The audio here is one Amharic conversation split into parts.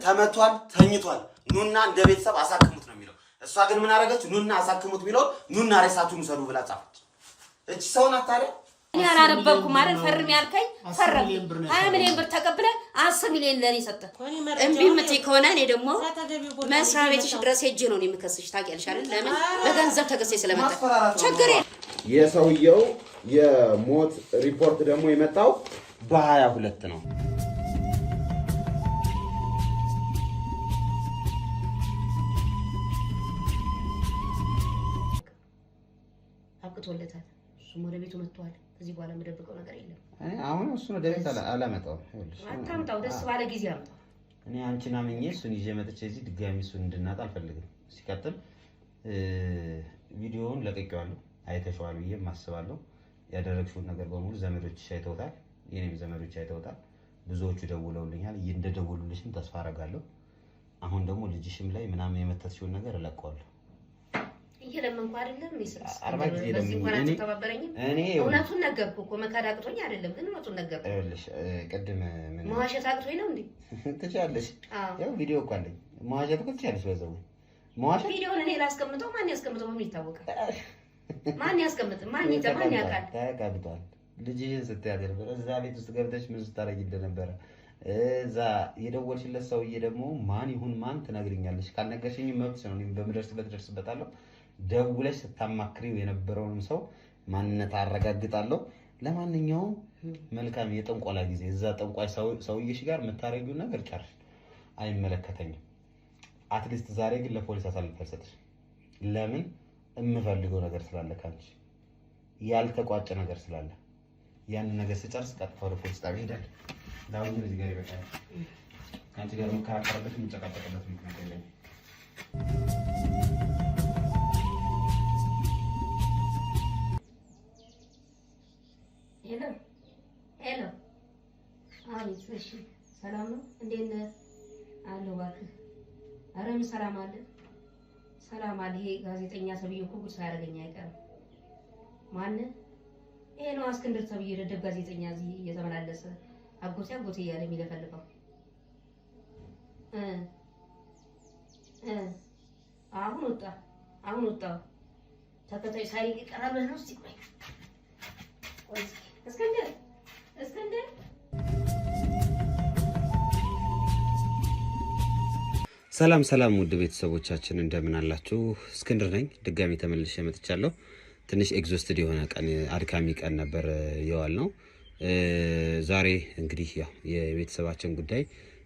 ተመቷል ተኝቷል ኑና እንደ ቤተሰብ አሳክሙት ነው የሚለው እሷ ግን ምን አረጋች ኑና አሳክሙት የሚለው ኑና ሬሳቱን ሰዱ ብላ ጻፈች እቺ ሰው ናት ታዲያ እኔ አላነበብኩም ማለት ፈርም ያልከኝ ፈርም 20 ሚሊዮን ብር ተቀብለ 10 ሚሊዮን ለኔ ሰጠ እምቢ ምትይ ከሆነ እኔ ደግሞ መስሪያ ቤትሽ ድረስ ሄጄ ነው የምከስሽ ታውቂያለሽ አይደል ለምን በገንዘብ ተከሰይ ስለመጣ ችግር የሰውየው የሞት ሪፖርት ደግሞ የመጣው በ22 ነው አብቅቶለታል እሱ ወደ ቤቱ መጥቷል እዚህ በኋላ መደብቀው ነገር የለም አሁን እሱ ነው ደብቀ አላመጣው አታምጣው ደስ ባለ ጊዜ አምጣው እኔ አንቺና ምኜ እሱን ይዤ መጥቼ እዚህ ድጋሚ እሱን እንድናጣ አልፈልግም ሲቀጥል ቪዲዮውን ለቀቀዋለሁ አይተሽዋል ብዬ ማስባለሁ ያደረግሽውን ነገር በሙሉ ዘመዶች አይተውታል የኔም ዘመዶች አይተውታል ብዙዎቹ ደውለውልኛል እንደደወሉልሽም ተስፋ አረጋለሁ አሁን ደግሞ ልጅሽም ላይ ምናምን የመተትሽውን ነገር እለቀዋለሁ ይሄለምን አይደለም ይስራስ በዚህ እንኳን ተባበረኝም እኔ እውነቱን ነገርኩ እኮ መካድ አቅቶኝ አይደለም ግን እውነቱን ነገርኩ አይደልሽ ቅድም ምን መዋሸት አቅቶኝ ነው እንዴ ትቻለሽ ያው ቪዲዮ እኮ አለኝ መዋሸት እኮ ትቻለሽ በዛው መዋሸት ቪዲዮውን እኔ ላስቀምጠው ማን ያስቀምጠው ምን ይታወቃል ማን ያስቀምጥ ማን ያውቃል ተቀብቷል ልጅሽን ስትያደር በዛ ቤት ውስጥ ገብተሽ ምን ስታረጊ እንደነበረ እዛ የደወልሽለት ሰውዬ ደግሞ ማን ይሁን ማን ትነግሪኛለሽ ካልነገርሽኝ መብት ነው እኔ በመድረስበት ደርስበታለሁ ደውለሽ ስታማክሪው የነበረውን ሰው ማንነት አረጋግጣለሁ ለማንኛውም መልካም የጠንቆላ ጊዜ እዛ ጠንቋይ ሰውዬሽ ጋር መታረጊው ነገር ጨርሽ አይመለከተኝም አትሊስት ዛሬ ግን ለፖሊስ አሳልፈሽ አልሰጥሽ ለምን እምፈልገው ነገር ስላለ ካንቺ ያልተቋጨ ነገር ስላለ ያን ነገር ስጨርስ ቀጥታ ወደ ፖሊስ ጣቢያ ሄዳለሁ ዳውን እዚህ ጋር ይበቃል ካንቺ ጋር መከራከርበት ምንጨቃጨቅበት ምክንያት የለም ሄሎ አቤት እሺ ሰላም ነው እንዴት ነህ አለሁ እባክህ ኧረ ምን ሰላም አለ ይሄ ጋዜጠኛ ሰውዬው እኮ ጉድ ሳያደርገኝ አይቀርም ማነህ ይሄ ነው እስክንድር ሰውዬ ደደብ ጋዜጠኛ እዚህ እየተመላለሰ አጎቴ እያለ የሚለፈልፈው አሁን ወጣ ተከታይ ሳይ ይቀራል ነው እስቲ ቆይ እስክንድር ሰላም ውድ ቤተሰቦቻችን እንደምን አላችሁ እስክንድር ነኝ ድጋሚ ተመልሼ መጥቻለሁ ትንሽ ኤግዞስትድ የሆነ ቀን አድካሚ ቀን ነበር የዋል ነው ዛሬ እንግዲህ ያው የቤተሰባችን ጉዳይ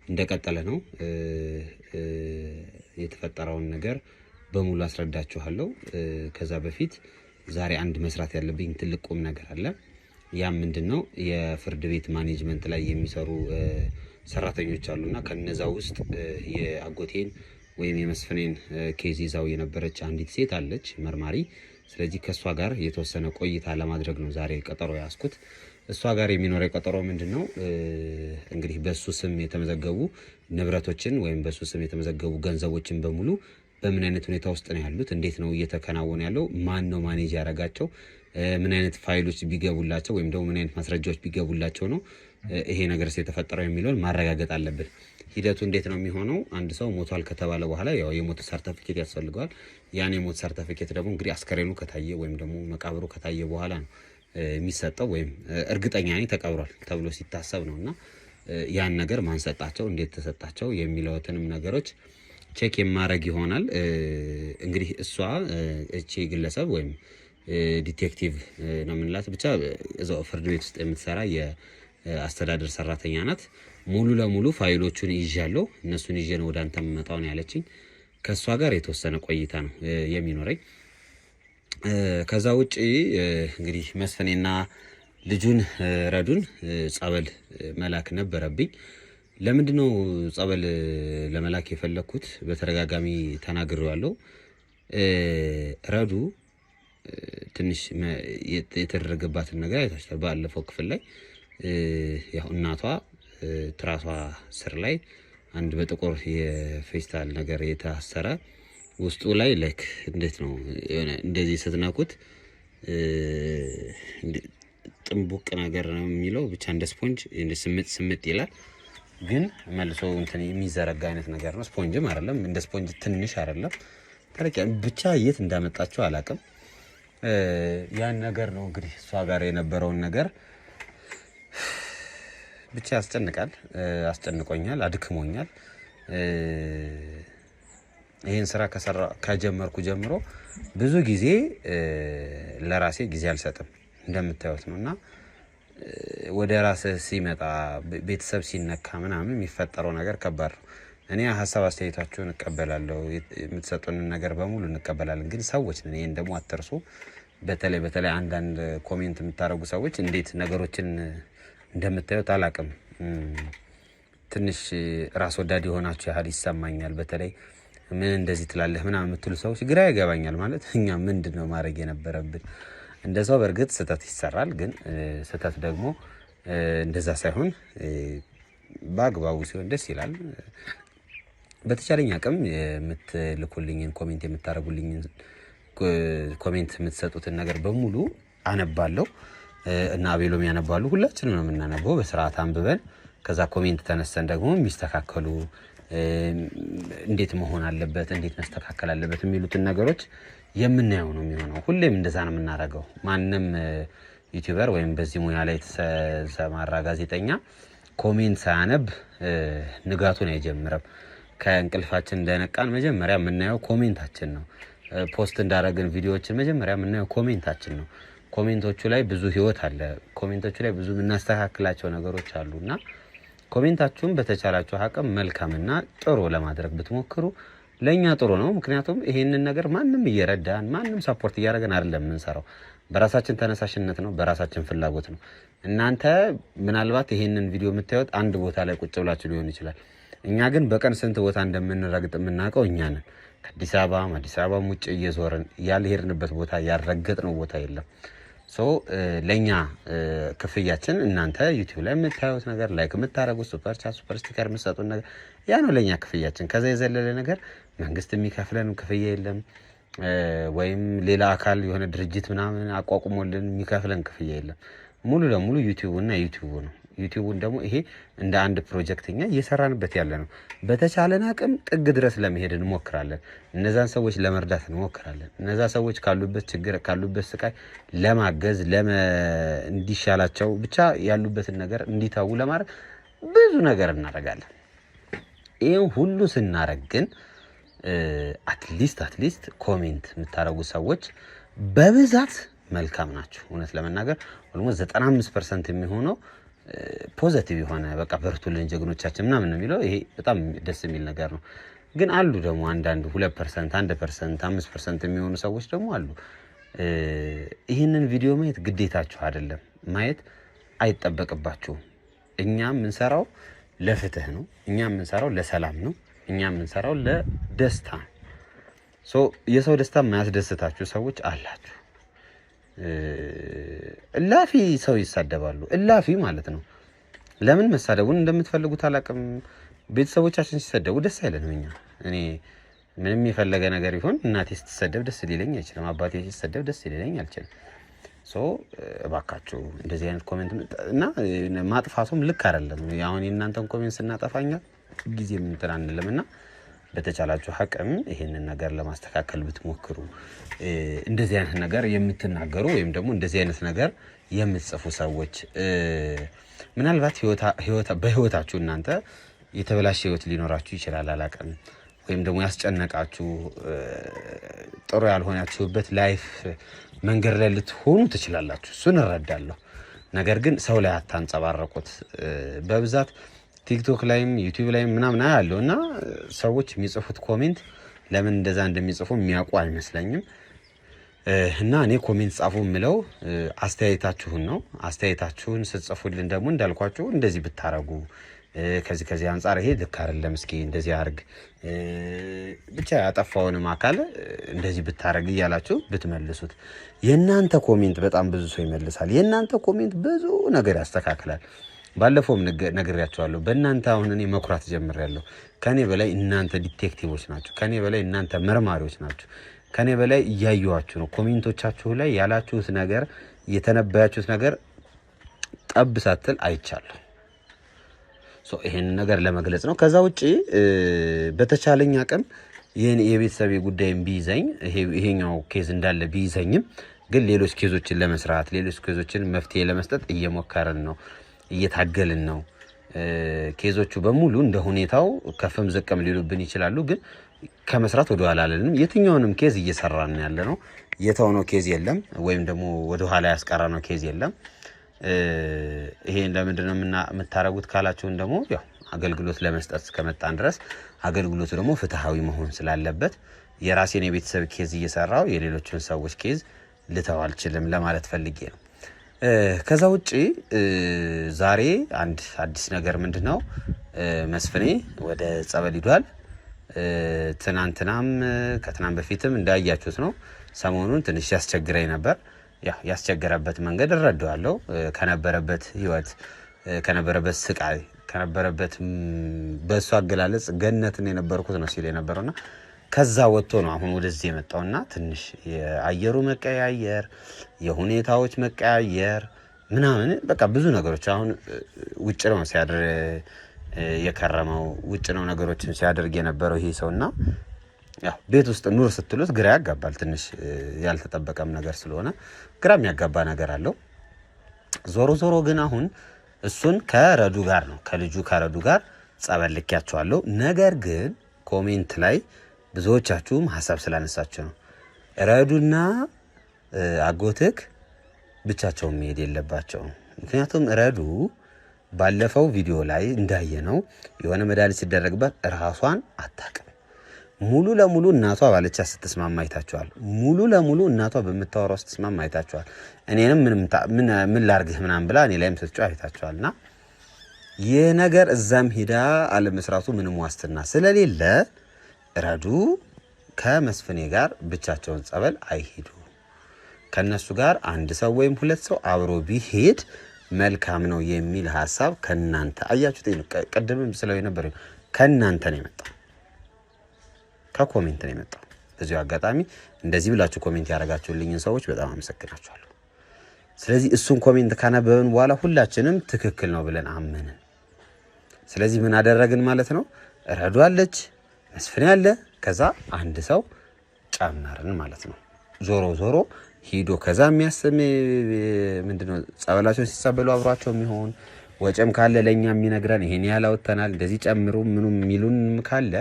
እንደቀጠለ ነው የተፈጠረውን ነገር በሙሉ አስረዳችኋለሁ ከዛ በፊት ዛሬ አንድ መስራት ያለብኝ ትልቅ ቁም ነገር አለ ያ ምንድነው የፍርድ ቤት ማኔጅመንት ላይ የሚሰሩ ሰራተኞች አሉና ከነዛ ውስጥ የአጎቴን ወይም የመስፍኔን ኬዝ ይዛው የነበረች አንዲት ሴት አለች መርማሪ ስለዚህ ከሷ ጋር የተወሰነ ቆይታ ለማድረግ ነው ዛሬ ቀጠሮ ያስኩት እሷ ጋር የሚኖር ቀጠሮ ምንድነው እንግዲህ በሱ ስም የተመዘገቡ ንብረቶችን ወይም በሱ ስም የተመዘገቡ ገንዘቦችን በሙሉ በምን አይነት ሁኔታ ውስጥ ነው ያሉት እንዴት ነው እየተከናወነ ያለው ማን ነው ማኔጅ ያረጋቸው ምን አይነት ፋይሎች ቢገቡላቸው ወይም ደግሞ ምን አይነት ማስረጃዎች ቢገቡላቸው ነው ይሄ ነገር የተፈጠረው የሚለውን ማረጋገጥ አለብን ሂደቱ እንዴት ነው የሚሆነው አንድ ሰው ሞቷል ከተባለ በኋላ ያው የሞት ሰርቲፊኬት ያስፈልጋል ያን የሞት ሰርቲፊኬት ደግሞ እንግዲህ አስከሬኑ ከታየ ወይም ደግሞ መቃብሩ ከታየ በኋላ ነው የሚሰጠው ወይም እርግጠኛ ነኝ ተቀብሯል ተብሎ ሲታሰብ ነውና ያን ነገር ማን ሰጣቸው እንዴት ተሰጣቸው የሚለውትንም ነገሮች ቼክ የማረግ ይሆናል እንግዲህ እሷ እቺ ግለሰብ ወይም ዲቴክቲቭ ነው ምንላት ብቻ እዛው ፍርድ ቤት ውስጥ የምትሰራ የአስተዳደር ሰራተኛ ናት ሙሉ ለሙሉ ፋይሎቹን ይዣለሁ እነሱን ይዤ ነው ወደ አንተ መጣው ነው ያለችኝ ከሷ ጋር የተወሰነ ቆይታ ነው የሚኖረኝ ከዛ ውጪ እንግዲህ መስፍኔና ልጁን ረዱን ጸበል መላክ ነበረብኝ ለምንድነው ጸበል ለመላክ የፈለኩት በተረጋጋሚ ተናግሬዋለሁ ረዱ ትንሽ የተደረገባትን ነገር አይታችኋል ባለፈው ክፍል ላይ ያው እናቷ ትራሷ ስር ላይ አንድ በጥቁር የፌስታል ነገር የታሰረ ውስጡ ላይ ላይክ እንዴት ነው እንደዚህ ስትናኩት ጥምቡቅ ነገር ነው የሚለው ብቻ እንደ ስፖንጅ እንደ ስምጥ ይላል ግን መልሶ እንትን የሚዘረጋ አይነት ነገር ነው። ስፖንጅም አይደለም፣ እንደ ስፖንጅ ትንሽ አይደለም። ታሪክ ብቻ የት እንዳመጣቸው አላውቅም። ያን ነገር ነው እንግዲህ እሷ ጋር የነበረውን ነገር ብቻ ያስጨንቃል፣ አስጨንቆኛል፣ አድክሞኛል። ይሄን ስራ ከጀመርኩ ጀምሮ ብዙ ጊዜ ለራሴ ጊዜ አልሰጥም እንደምታዩት ነውና ወደ ራስ ሲመጣ ቤተሰብ ሲነካ ምናምን የሚፈጠረው ነገር ከባድ ነው። እኔ ሀሳብ አስተያየታችሁን እቀበላለሁ፣ የምትሰጡንን ነገር በሙሉ እንቀበላለን። ግን ሰዎች ነን፣ ይሄን ደግሞ አትርሱ። በተለይ አንዳንድ ኮሜንት የምታደርጉ ሰዎች እንዴት ነገሮችን እንደምታዩት አላቅም። ትንሽ ራስ ወዳድ የሆናችሁ ያህል ይሰማኛል። በተለይ ምን እንደዚህ ትላለህ ምናምን የምትሉ ሰዎች ግራ ይገባኛል። ማለት እኛ ምንድነው ማድረግ የነበረብን? እንደ ሰው በእርግጥ ስህተት ይሰራል። ግን ስህተት ደግሞ እንደዛ ሳይሆን በአግባቡ ሲሆን ደስ ይላል። በተቻለኝ አቅም የምትልኩልኝን ኮሜንት የምታደርጉልኝን ኮሜንት የምትሰጡትን ነገር በሙሉ አነባለሁ እና አቤሎም ያነባሉ። ሁላችንም ነው የምናነበው በስርዓት አንብበን ከዛ ኮሜንት ተነስተን ደግሞ የሚስተካከሉ እንዴት መሆን አለበት፣ እንዴት መስተካከል አለበት የሚሉትን ነገሮች የምናየው ነው የሚሆነው። ሁሌም እንደዛ ነው የምናደርገው። ማንም ዩቲዩበር ወይም በዚህ ሙያ ላይ የተሰማራ ጋዜጠኛ ኮሜንት ሳያነብ ንጋቱን አይጀምርም። ከእንቅልፋችን እንደነቃን መጀመሪያ የምናየው ኮሜንታችን ነው። ፖስት እንዳደረግን ቪዲዮዎችን መጀመሪያ የምናየው ኮሜንታችን ነው። ኮሜንቶቹ ላይ ብዙ ህይወት አለ። ኮሜንቶቹ ላይ ብዙ የምናስተካክላቸው ነገሮች አሉና ኮሜንታችሁን በተቻላችሁ አቅም መልካምና ጥሩ ለማድረግ ብትሞክሩ ለኛ ጥሩ ነው። ምክንያቱም ይሄንን ነገር ማንም እየረዳን ማንም ሰፖርት እያደረገን አይደለም የምንሰራው። በራሳችን ተነሳሽነት ነው፣ በራሳችን ፍላጎት ነው። እናንተ ምናልባት ይሄንን ቪዲዮ የምታዩት አንድ ቦታ ላይ ቁጭ ብላችሁ ሊሆን ይችላል። እኛ ግን በቀን ስንት ቦታ እንደምንረግጥ የምናውቀው እኛ ነን። ከአዲስ አበባም ውጭ እየዞርን ያልሄድንበት ቦታ ያልረገጥነው ቦታ የለም። ለኛ ክፍያችን እናንተ ዩቲዩብ ላይ የምታዩት ነገር ላይክ የምታደርጉት ሱፐር ቻት ሱፐር ስቲከር የምትሰጡን ነገር ያ ነው ለኛ ክፍያችን። ከዛ የዘለለ ነገር መንግስት የሚከፍለን ክፍያ የለም፣ ወይም ሌላ አካል የሆነ ድርጅት ምናምን አቋቁሞልን የሚከፍለን ክፍያ የለም። ሙሉ ለሙሉ ዩቲዩብና ዩቲዩብ ነው። ዩቲዩብን ደግሞ ይሄ እንደ አንድ ፕሮጀክትኛ እየሰራንበት ያለ ነው። በተቻለን አቅም ጥግ ድረስ ለመሄድ እንሞክራለን። እነዛን ሰዎች ለመርዳት እንሞክራለን። እነዛ ሰዎች ካሉበት ችግር ካሉበት ስቃይ ለማገዝ እንዲሻላቸው ብቻ ያሉበትን ነገር እንዲታው ለማድረግ ብዙ ነገር እናደርጋለን። ይሄን ሁሉ ስናደርግ ግን አትሊስት ኮሜንት የምታደርጉ ሰዎች በብዛት መልካም ናቸው። እውነት ለመናገር ኦልሞስት 95% የሚሆነው ፖዚቲቭ የሆነ በቃ በርቱልን ጀግኖቻችን ምናምን ነው የሚለው። ይሄ በጣም ደስ የሚል ነገር ነው። ግን አሉ ደግሞ አንዳንድ 2%፣ 1%፣ 5% የሚሆኑ ሰዎች ደግሞ አሉ። ይህንን ቪዲዮ ማየት ግዴታችሁ አይደለም፣ ማየት አይጠበቅባችሁም። እኛ የምንሰራው ለፍትህ ነው። እኛ የምንሰራው ለሰላም ነው። እኛ የምንሰራው ለደስታ ነው። የሰው ደስታ የማያስደስታችሁ ሰዎች አላችሁ። እላፊ ሰው ይሳደባሉ። እላፊ ማለት ነው። ለምን መሳደቡን እንደምትፈልጉት አላውቅም። ቤተሰቦቻችን ሲሰደቡ ደስ አይለንም እኛ። እኔ ምንም የፈለገ ነገር ይሁን እናቴ ስትሰደብ ደስ ሊለኝ አይችልም። አባቴ ሲሰደብ ደስ ሊለኝ አልችልም። እባካችሁ እንደዚህ አይነት ኮሜንት እና ማጥፋቱም ልክ አይደለም። አሁን የእናንተን ኮሜንት ስናጠፋኛ ጊዜ እንትን አንልምና በተቻላችሁ አቅም ይሄንን ነገር ለማስተካከል ብትሞክሩ፣ እንደዚህ አይነት ነገር የምትናገሩ ወይም ደግሞ እንደዚህ አይነት ነገር የምትጽፉ ሰዎች ምናልባት በህይወታችሁ እናንተ የተበላሸ ህይወት ሊኖራችሁ ይችላል፣ አላውቅም። ወይም ደግሞ ያስጨነቃችሁ ጥሩ ያልሆናችሁበት ላይፍ መንገድ ላይ ልትሆኑ ትችላላችሁ። እሱን እረዳለሁ። ነገር ግን ሰው ላይ አታንጸባረቁት። በብዛት ቲክቶክ ላይም ዩቲዩብ ላይም ምናምን አያለው እና ሰዎች የሚጽፉት ኮሜንት ለምን እንደዛ እንደሚጽፉ የሚያውቁ አይመስለኝም። እና እኔ ኮሜንት ጻፉ የምለው አስተያየታችሁን ነው። አስተያየታችሁን ስትጽፉልን ደግሞ እንዳልኳችሁ እንደዚህ ብታረጉ ከዚህ አንጻር ይሄ ልክ አይደለም፣ እስኪ እንደዚህ አርግ፣ ብቻ ያጠፋውንም አካል እንደዚህ ብታረግ እያላችሁ ብትመልሱት። የእናንተ ኮሜንት በጣም ብዙ ሰው ይመልሳል። የእናንተ ኮሜንት ብዙ ነገር ያስተካክላል። ባለፈውም ነግሬያቸዋለሁ። በእናንተ አሁን እኔ መኩራት ጀምሬያለሁ። ከኔ በላይ እናንተ ዲቴክቲቮች ናችሁ። ከኔ በላይ እናንተ መርማሪዎች ናችሁ። ከኔ በላይ እያዩዋችሁ ነው። ኮሜንቶቻችሁ ላይ ያላችሁት ነገር የተነበያችሁት ነገር ጠብ ሳትል አይቻለሁ። ይሄን ነገር ለመግለጽ ነው። ከዛ ውጪ በተቻለኝ አቅም የቤተሰብ ጉዳይም ቢይዘኝ ይሄኛው ኬዝ እንዳለ ቢይዘኝም ግን ሌሎች ኬዞችን ለመስራት ሌሎች ኬዞችን መፍትሄ ለመስጠት እየሞከርን ነው፣ እየታገልን ነው። ኬዞቹ በሙሉ እንደ ሁኔታው ከፍም ዝቅም ሊሉብን ይችላሉ፣ ግን ከመስራት ወደ ኋላ አለንም። የትኛውንም ኬዝ እየሰራን ያለ ነው። የተውነው ኬዝ የለም፣ ወይም ደግሞ ወደ ኋላ ያስቀረነው ኬዝ የለም። ይሄ ለምንድነው የምታረጉት ካላችሁን ደግሞ ያው አገልግሎት ለመስጠት እስከመጣን ድረስ አገልግሎቱ ደግሞ ፍትሃዊ መሆን ስላለበት የራሴን የቤተሰብ ኬዝ እየሰራው የሌሎችን ሰዎች ኬዝ ልተው አልችልም ለማለት ፈልጌ ነው። ከዛ ውጪ ዛሬ አንድ አዲስ ነገር ምንድነው መስፍኔ ወደ ጸበል ሄዷል። ትናንትናም ከትናንት በፊትም እንዳያችሁት ነው። ሰሞኑን ትንሽ ያስቸግረኝ ነበር። ያስቸገረበት መንገድ እረዳዋለሁ። ከነበረበት ህይወት ከነበረበት ስቃይ ከነበረበት በሱ አገላለጽ ገነትን የነበርኩት ነው ሲል የነበረውና ከዛ ወጥቶ ነው አሁን ወደዚህ የመጣውና ትንሽ የአየሩ መቀያየር የሁኔታዎች መቀያየር ምናምን በቃ ብዙ ነገሮች አሁን ውጭ ነው ሲያድር የከረመው ውጭ ነው ነገሮችን ሲያደርግ የነበረው ይሄ ሰውና ያው ቤት ውስጥ ኑር ስትሉት ግራ ያጋባል። ትንሽ ያልተጠበቀም ነገር ስለሆነ ግራ የሚያጋባ ነገር አለው። ዞሮ ግን አሁን እሱን ከረዱ ጋር ነው ከልጁ ከረዱ ጋር ጸበል ልኬያቸዋለሁ። ነገር ግን ኮሜንት ላይ ብዙዎቻችሁም ሀሳብ ስላነሳችሁ ነው ረዱና አጎትክ ብቻቸውን መሄድ የለባቸውም። ምክንያቱም ረዱ ባለፈው ቪዲዮ ላይ እንዳየነው የሆነ መድኃኒት ሲደረግባት ራሷን አታውቅም። ሙሉ ለሙሉ እናቷ ባለቻ ስትስማማ አይታችኋል። ሙሉ ለሙሉ እናቷ በምታወራው ስትስማማ አይታችኋል። እኔንም ምን ላርግህ ምናምን ብላ እኔ ላይም ስትጮህ አይታችኋልና ይህ ነገር እዛም ሄዳ አለመስራቱ ምንም ዋስትና ስለሌለ ረዱ ከመስፍኔ ጋር ብቻቸውን ጸበል አይሄዱ። ከነሱ ጋር አንድ ሰው ወይም ሁለት ሰው አብሮ ቢሄድ መልካም ነው የሚል ሐሳብ ከናንተ አያችሁት። ቀደምም ስለው ነበር ከናንተ ነው የመጣው ከኮሜንት ነው የመጣው። በዚሁ አጋጣሚ እንደዚህ ብላችሁ ኮሜንት ያደረጋችሁልኝን ሰዎች በጣም አመሰግናችኋለሁ። ስለዚህ እሱን ኮሜንት ካነበብን በኋላ ሁላችንም ትክክል ነው ብለን አመንን። ስለዚህ ምን አደረግን ማለት ነው? ረዱ አለች፣ መስፍኔ አለ፣ ከዛ አንድ ሰው ጨመርን ማለት ነው። ዞሮ ሂዶ ከዛ የሚያስም ምንድነው ጸበላቸው ሲጸበሉ አብሯቸው የሚሆን ወጨም ካለ ለኛ የሚነግረን ይሄን ያላውተናል እንደዚህ ጨምሩ ምኑ ሚሉን ካለ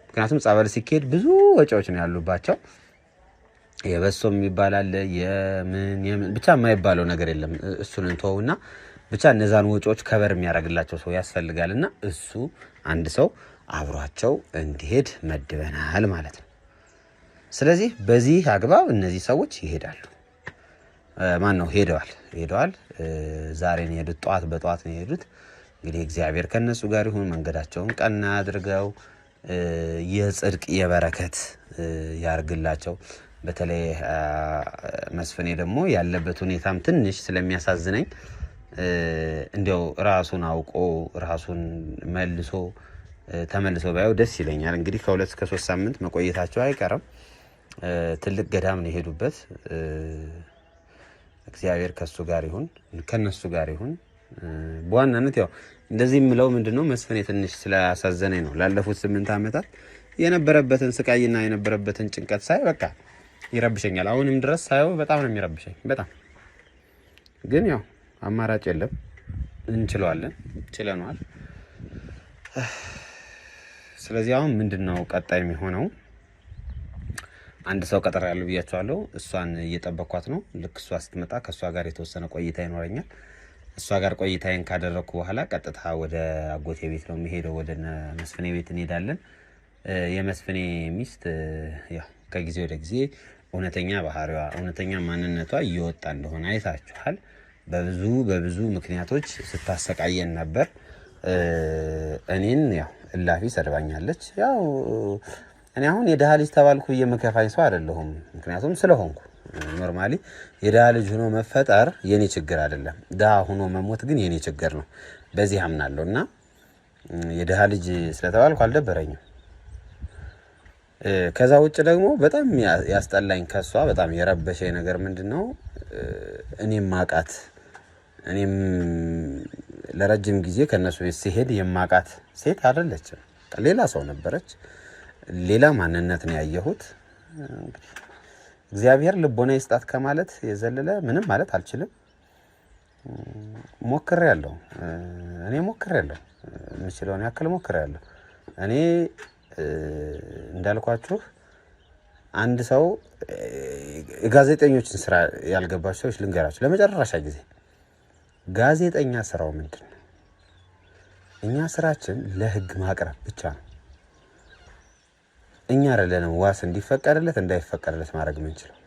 ምክንያቱም ጸበል ሲኬድ ብዙ ወጪዎች ነው ያሉባቸው። የበሶም ይባላል የምን ብቻ የማይባለው ነገር የለም። እሱን እንተውና ብቻ እነዛን ወጪዎች ከበር የሚያደርግላቸው ሰው ያስፈልጋልና እሱ አንድ ሰው አብሯቸው እንዲሄድ መድበናል ማለት ነው። ስለዚህ በዚህ አግባብ እነዚህ ሰዎች ይሄዳሉ። ሄደዋል። ዛሬ ነው የሄዱት። በጠዋት ነው የሄዱት። እንግዲህ እግዚአብሔር ከነሱ ጋር ይሁን። መንገዳቸውን ቀና አድርገው የጽድቅ የበረከት ያርግላቸው። በተለይ መስፍኔ ደግሞ ያለበት ሁኔታም ትንሽ ስለሚያሳዝነኝ እንዲያው ራሱን አውቆ ራሱን ተመልሶ ባየው ደስ ይለኛል። እንግዲህ ከ2 እስከ 3 ሳምንት መቆየታቸው አይቀርም። ትልቅ ገዳም ነው የሄዱበት። እግዚአብሔር ከሱ ጋር ይሁን ከነሱ ጋር ይሁን። በዋናነት ያው እንደዚህ የምለው ምንድነው መስፍኔ ትንሽ ስላሳዘነኝ ነው። ላለፉት 8 ዓመታት የነበረበትን ስቃይና የነበረበትን ጭንቀት ሳይ በቃ ይረብሸኛል። አሁንም ድረስ ሳይው በጣም ነው የሚረብሸኝ። በጣም ግን ያው አማራጭ የለም። እንችለዋለን፣ ችለናል። ስለዚህ አሁን ምንድነው ቀጣይ የሚሆነው? አንድ ሰው ቀጠር ያለው ብያቸዋለሁ። እሷን እየጠበቅኳት ነው። ልክ እሷ ስትመጣ ከእሷ ጋር የተወሰነ ቆይታ ይኖረኛል። እሷ ጋር ቆይታዬን ካደረግኩ በኋላ ቀጥታ ወደ አጎቴ ቤት ነው የሚሄደው። ወደ መስፍኔ ቤት እንሄዳለን። የመስፍኔ ሚስት ያው ከጊዜ ወደ ጊዜ እውነተኛ ባህሪዋ እውነተኛ ማንነቷ እየወጣ እንደሆነ አይታችኋል። በብዙ ምክንያቶች ስታሰቃየን ነበር። እኔን ያው እላፊ ሰድባኛለች። ያው እኔ አሁን የድሃ ልጅ ተባልኩ የምከፋኝ ሰው አይደለሁም። ምክንያቱም ስለሆንኩ ኖርማሊ የድሃ ልጅ ሆኖ መፈጠር የኔ ችግር አይደለም። ድሃ ሆኖ መሞት ግን የኔ ችግር ነው። በዚህ አምናለሁ እና የድሃ ልጅ ስለተባልኩ አልደበረኝም። ከዛ ውጭ ደግሞ በጣም ያስጠላኝ ከሷ በጣም የረበሸኝ ነገር ምንድነው እኔም ለረጅም ጊዜ ከነሱ ቤት ሲሄድ የማቃት ሴት አይደለችም። ሌላ ሰው ነበረች። ሌላ ማንነት ነው ያየሁት። እግዚአብሔር ልቦና ይስጣት ከማለት የዘለለ ምንም ማለት አልችልም። ሞክሬያለሁ። እኔ ሞክሬያለሁ። የምችለውን ያክል ሞክሬያለሁ። እኔ እንዳልኳችሁ አንድ ሰው ጋዜጠኞችን ስራ ያልገባቸው ሰዎች ልንገራችሁ ለመጨረሻ ጊዜ፣ ጋዜጠኛ ስራው ምንድን ነው? እኛ ስራችን ለህግ ማቅረብ ብቻ ነው። እኛ አይደለንም ዋስ እንዲፈቀድለት እንዳይፈቀድለት ማድረግ የምንችለው።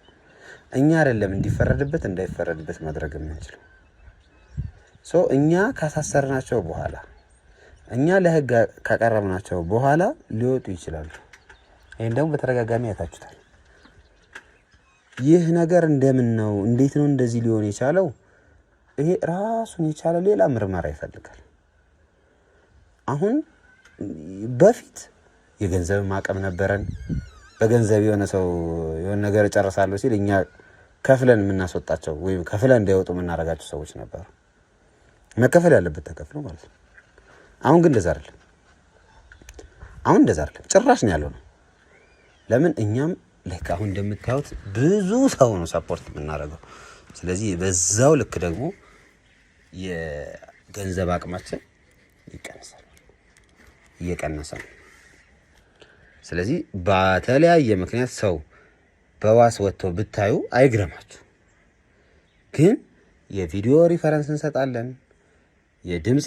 እኛ አይደለም እንዲፈረድበት እንዳይፈረድበት ማድረግ የምንችለው። እኛ ካሳሰርናቸው በኋላ እኛ ለህግ ካቀረብናቸው በኋላ ሊወጡ ይችላሉ። ይሄን ደግሞ በተደጋጋሚ ያታችሁታል። ይህ ነገር እንደምን ነው? እንዴት ነው እንደዚህ ሊሆን የቻለው? ይሄ ራሱን የቻለ ሌላ ምርመራ ይፈልጋል። አሁን በፊት የገንዘብ ማቀም ነበረን። በገንዘብ የሆነ ሰው የሆነ ነገር እጨርሳለሁ ሲል እኛ ከፍለን የምናስወጣቸው ወይም ከፍለን እንዳይወጡ የምናደርጋቸው ሰዎች ነበሩ። መከፈል ያለበት ተከፍሎ ማለት ነው። አሁን ግን እንደዛ አይደለም። ጭራሽ ነው ያለው ነው። ለምን? እኛም ልክ አሁን እንደምታዩት ብዙ ሰው ነው ሰፖርት የምናደርገው። ስለዚህ በዛው ልክ ደግሞ የገንዘብ አቅማችን እየቀነሰ ነው። ስለዚህ በተለያየ ምክንያት ሰው በዋስ ወጥቶ ብታዩ አይግረማችሁ። ግን የቪዲዮ ሪፈረንስ እንሰጣለን፣ የድምፅ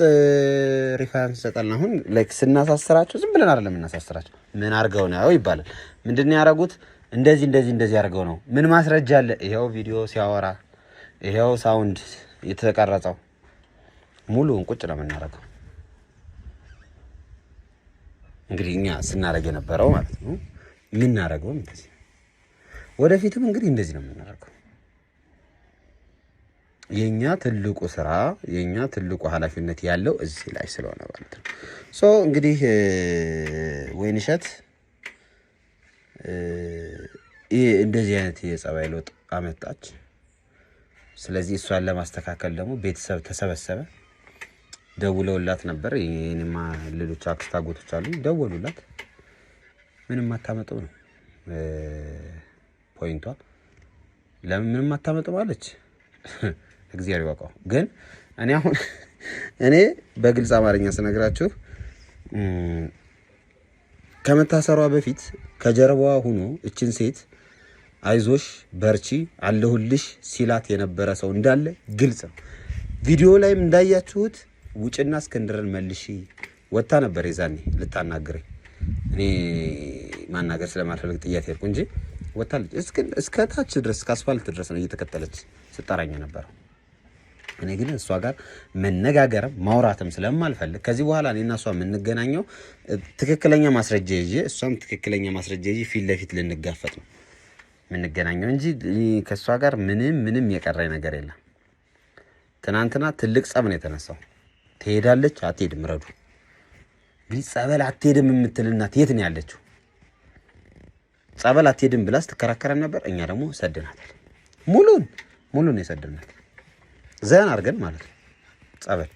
ሪፈረንስ እንሰጣለን። አሁን ላይክ ስናሳስራቸው ዝም ብለን አይደለም እናሳስራቸው። ምን አድርገው ነው ይባላል። ምንድን ነው ያደረጉት? እንደዚህ አድርገው ነው። ምን ማስረጃ አለ? ይሄው ቪዲዮ ሲያወራ፣ ይሄው ሳውንድ የተቀረጸው ሙሉውን ቁጭ ነው የምናደርገው። እንግዲህ እኛ ስናደርግ የነበረው ማለት ነው የምናደርገው እንደዚህ፣ ወደፊትም እንግዲህ እንደዚህ ነው የምናደርገው። የኛ ትልቁ ስራ የኛ ትልቁ ኃላፊነት ያለው እዚህ ላይ ስለሆነ ማለት ነው። እንግዲህ ወይንሸት እንደዚህ አይነት የጸባይ ለውጥ አመጣች። ስለዚህ እሷን ለማስተካከል ደግሞ ቤተሰብ ተሰበሰበ። ደውለውላት ነበር። የኔማ ሌሎች አክስት አጎቶች አሉ፣ ደወሉላት። ምንም አታመጣው ነው ፖይንቷ። ለምን ምንም አታመጣው አለች? እግዚአብሔር ይወቀው። ግን እኔ በግልጽ አማርኛ ስነግራችሁ ከመታሰሯ በፊት ከጀርባዋ ሆኖ እችን ሴት አይዞሽ በርቺ አለሁልሽ ሲላት የነበረ ሰው እንዳለ ግልጽ ነው። ቪዲዮ ላይም እንዳያችሁት ውጭና እስክንድርን መልሺ ወጣ ነበር የዛኔ ልታናግረኝ። እኔ ማናገር ስለማልፈልግ ጥያት ሄድኩ እንጂ ወጣለች። እስከ ታች ድረስ ከአስፋልት ድረስ ነው እየተከተለች ስጠራኝ ነበረው። እኔ ግን እሷ ጋር መነጋገርም ማውራትም ስለማልፈልግ ከዚህ በኋላ እኔና እሷ የምንገናኘው ትክክለኛ ማስረጃ ይዤ እሷም ትክክለኛ ማስረጃ ይዤ ፊት ለፊት ልንጋፈጥ ነው የምንገናኘው እንጂ ከእሷ ጋር ምንም የቀረኝ ነገር የለም። ትናንትና ትልቅ ጸብ ነው የተነሳው። ትሄዳለች አትሄድም? ረዱ ግን ጸበል አትሄድም የምትል እናት የት ነው ያለችው? ጸበል አትሄድም ብላ ስትከራከረን ነበር። እኛ ደግሞ ሰድናታል። ሙሉን የሰድናት ዘን አድርገን ማለት ነው። ጸበል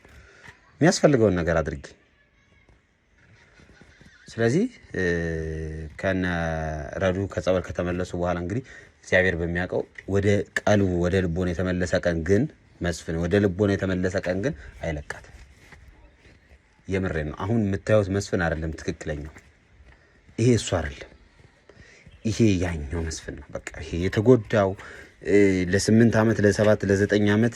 የሚያስፈልገውን ነገር አድርጊ። ስለዚህ ከነ ረዱ ከጸበል ከተመለሱ በኋላ እንግዲህ እግዚአብሔር በሚያውቀው ወደ ቀልቡ ወደ ልቦና የተመለሰ ቀን ግን መስፍን ወደ ልቦና የተመለሰ ቀን ግን አይለቃት። የምሬ ነው። አሁን የምታዩት መስፍን አይደለም ትክክለኛው። ይሄ እሱ አይደለም፣ ይሄ ያኛው መስፍን ነው። በቃ ይሄ የተጎዳው ለ8 ዓመት ለ7 ለ9 ዓመት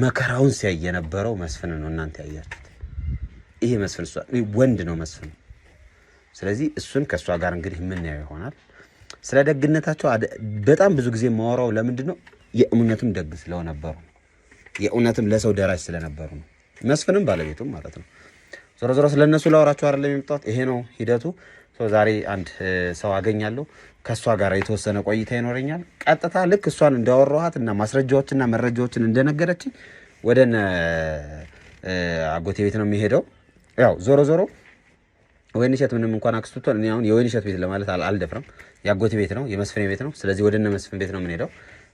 መከራውን ሲያይ የነበረው መስፍን ነው እናንተ ያያችሁት። ይሄ መስፍን እሱ ወንድ ነው መስፍን። ስለዚህ እሱን ከእሷ ጋር እንግዲህ የምናየው ይሆናል። ስለ ደግነታቸው በጣም ብዙ ጊዜ ማወራው ለምንድን ነው? የእውነትም ደግ ስለነበሩ፣ የእውነትም ለሰው ደራሽ ስለነበሩ ነው። መስፍንም ባለቤቱም ማለት ነው። ዞሮ ስለነሱ ላወራቸው አይደለም የመጣሁት። ይሄ ነው ሂደቱ። ዛሬ አንድ ሰው አገኛለሁ። ከእሷ ጋር የተወሰነ ቆይታ ይኖረኛል። ቀጥታ ልክ እሷን እንዳወራኋት እና ማስረጃዎችና መረጃዎችን እንደነገረችኝ ወደ አጎቴ ቤት ነው የሚሄደው። ያው ዞሮ ወይንሸት ምንም እንኳን አክስቱቷን እኔ አሁን የወይንሸት ቤት ለማለት አልደፍረም። የአጎቴ ቤት ነው፣ የመስፍኔ ቤት ነው። ስለዚህ ወደ መስፍን ቤት ነው የምንሄደው።